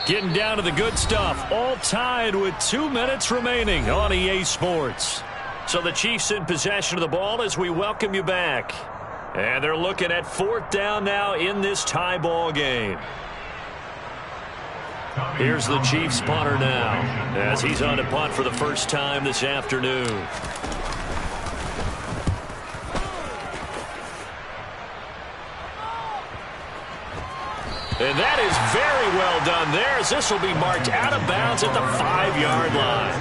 Getting down to the good stuff. All tied with 2 minutes remaining on EA Sports. So the Chiefs in possession of the ball as we welcome you back. And they're looking at 4th down now in this tie ball game. Here's the Chiefs punter now as he's on to punt for the first time this afternoon. And that is very well done there, as this will be marked out of bounds at the 5-yard line.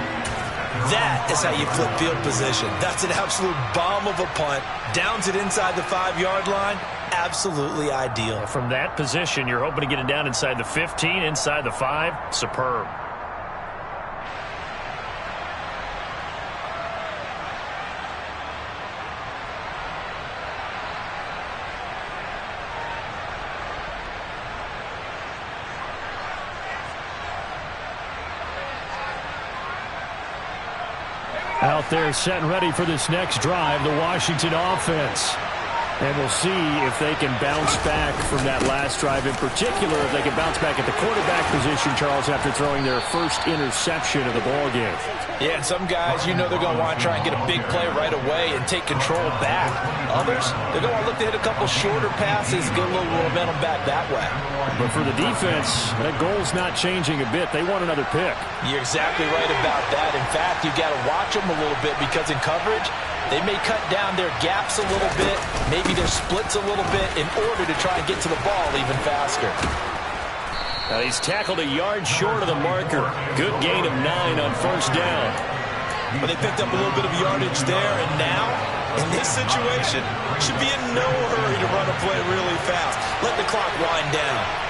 That is how you flip field position. That's an absolute bomb of a punt. Downs it inside the 5-yard line. Absolutely ideal. From that position, you're hoping to get it down inside the 15, inside the 5. Superb. Out there set and ready for this next drive, the Washington offense. And we'll see if they can bounce back from that last drive, in particular, if they can bounce back at the quarterback position, Charles, after throwing their first interception of the ballgame. Yeah, and some guys, you know they're going to want to try and get a big play right away and take control back. Others, they're going to look to hit a couple shorter passes, get a little momentum back that way. But for the defense, that goal's not changing a bit. They want another pick. You're exactly right about that. In fact, you've got to watch them a little bit because in coverage, they may cut down their gaps a little bit, maybe their splits a little bit in order to try and get to the ball even faster. Now he's tackled a yard short of the marker. Good gain of 9 on first down. But they picked up a little bit of yardage there, and now, in this situation, should be in no hurry to run a play really fast. Let the clock wind down.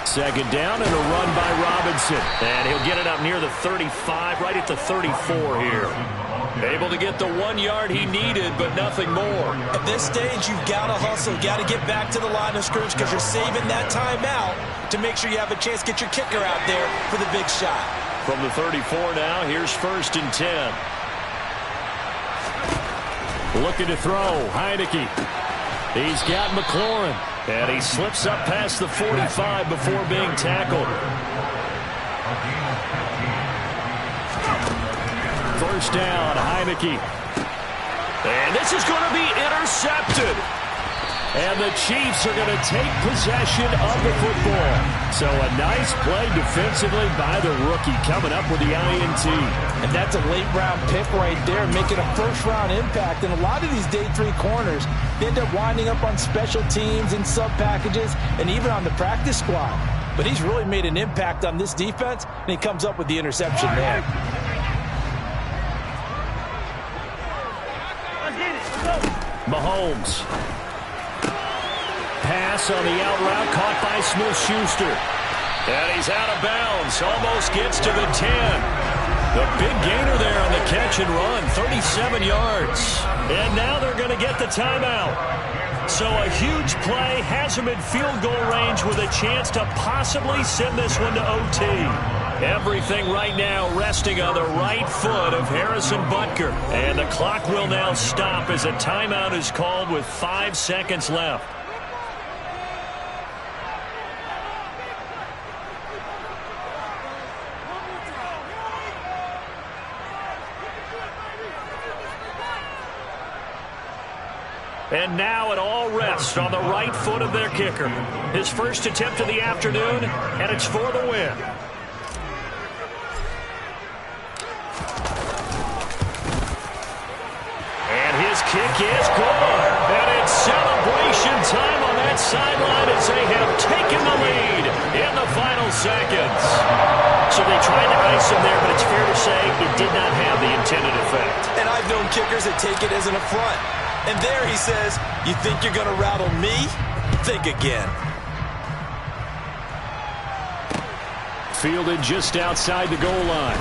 Second down and a run by Robinson. And he'll get it up near the 35, right at the 34 here. Able to get the 1 yard he needed, but nothing more. At this stage, you've got to hustle. Got to get back to the line of scrimmage because you're saving that timeout to make sure you have a chance to get your kicker out there for the big shot. From the 34 now, here's 1st and 10. Looking to throw, Heineke. He's got McLaurin. And he slips up past the 45 before being tackled. First down, Heineke. And this is going to be intercepted. And the Chiefs are going to take possession of the football. So a nice play defensively by the rookie, coming up with the INT. And that's a late-round pick right there, making a first-round impact. And a lot of these day 3 corners, they end up winding up on special teams and sub-packages and even on the practice squad. But he's really made an impact on this defense, and he comes up with the interception there. Mahomes. Pass on the out route, caught by Smith-Schuster. And he's out of bounds, almost gets to the 10. The big gainer there on the catch and run, 37 yards. And now they're going to get the timeout. So a huge play has him in field goal range with a chance to possibly send this one to OT. Everything right now resting on the right foot of Harrison Butker. And the clock will now stop as a timeout is called with 5 seconds left. And now it all rests on the right foot of their kicker. His first attempt of the afternoon, and it's for the win. And his kick is good. And it's celebration time on that sideline as they have taken the lead in the final seconds. So they tried to ice him there, but it's fair to say it did not have the intended effect. And I've known kickers that take it as an affront. And there he says, you think you're going to rattle me? Think again. Fielded just outside the goal line.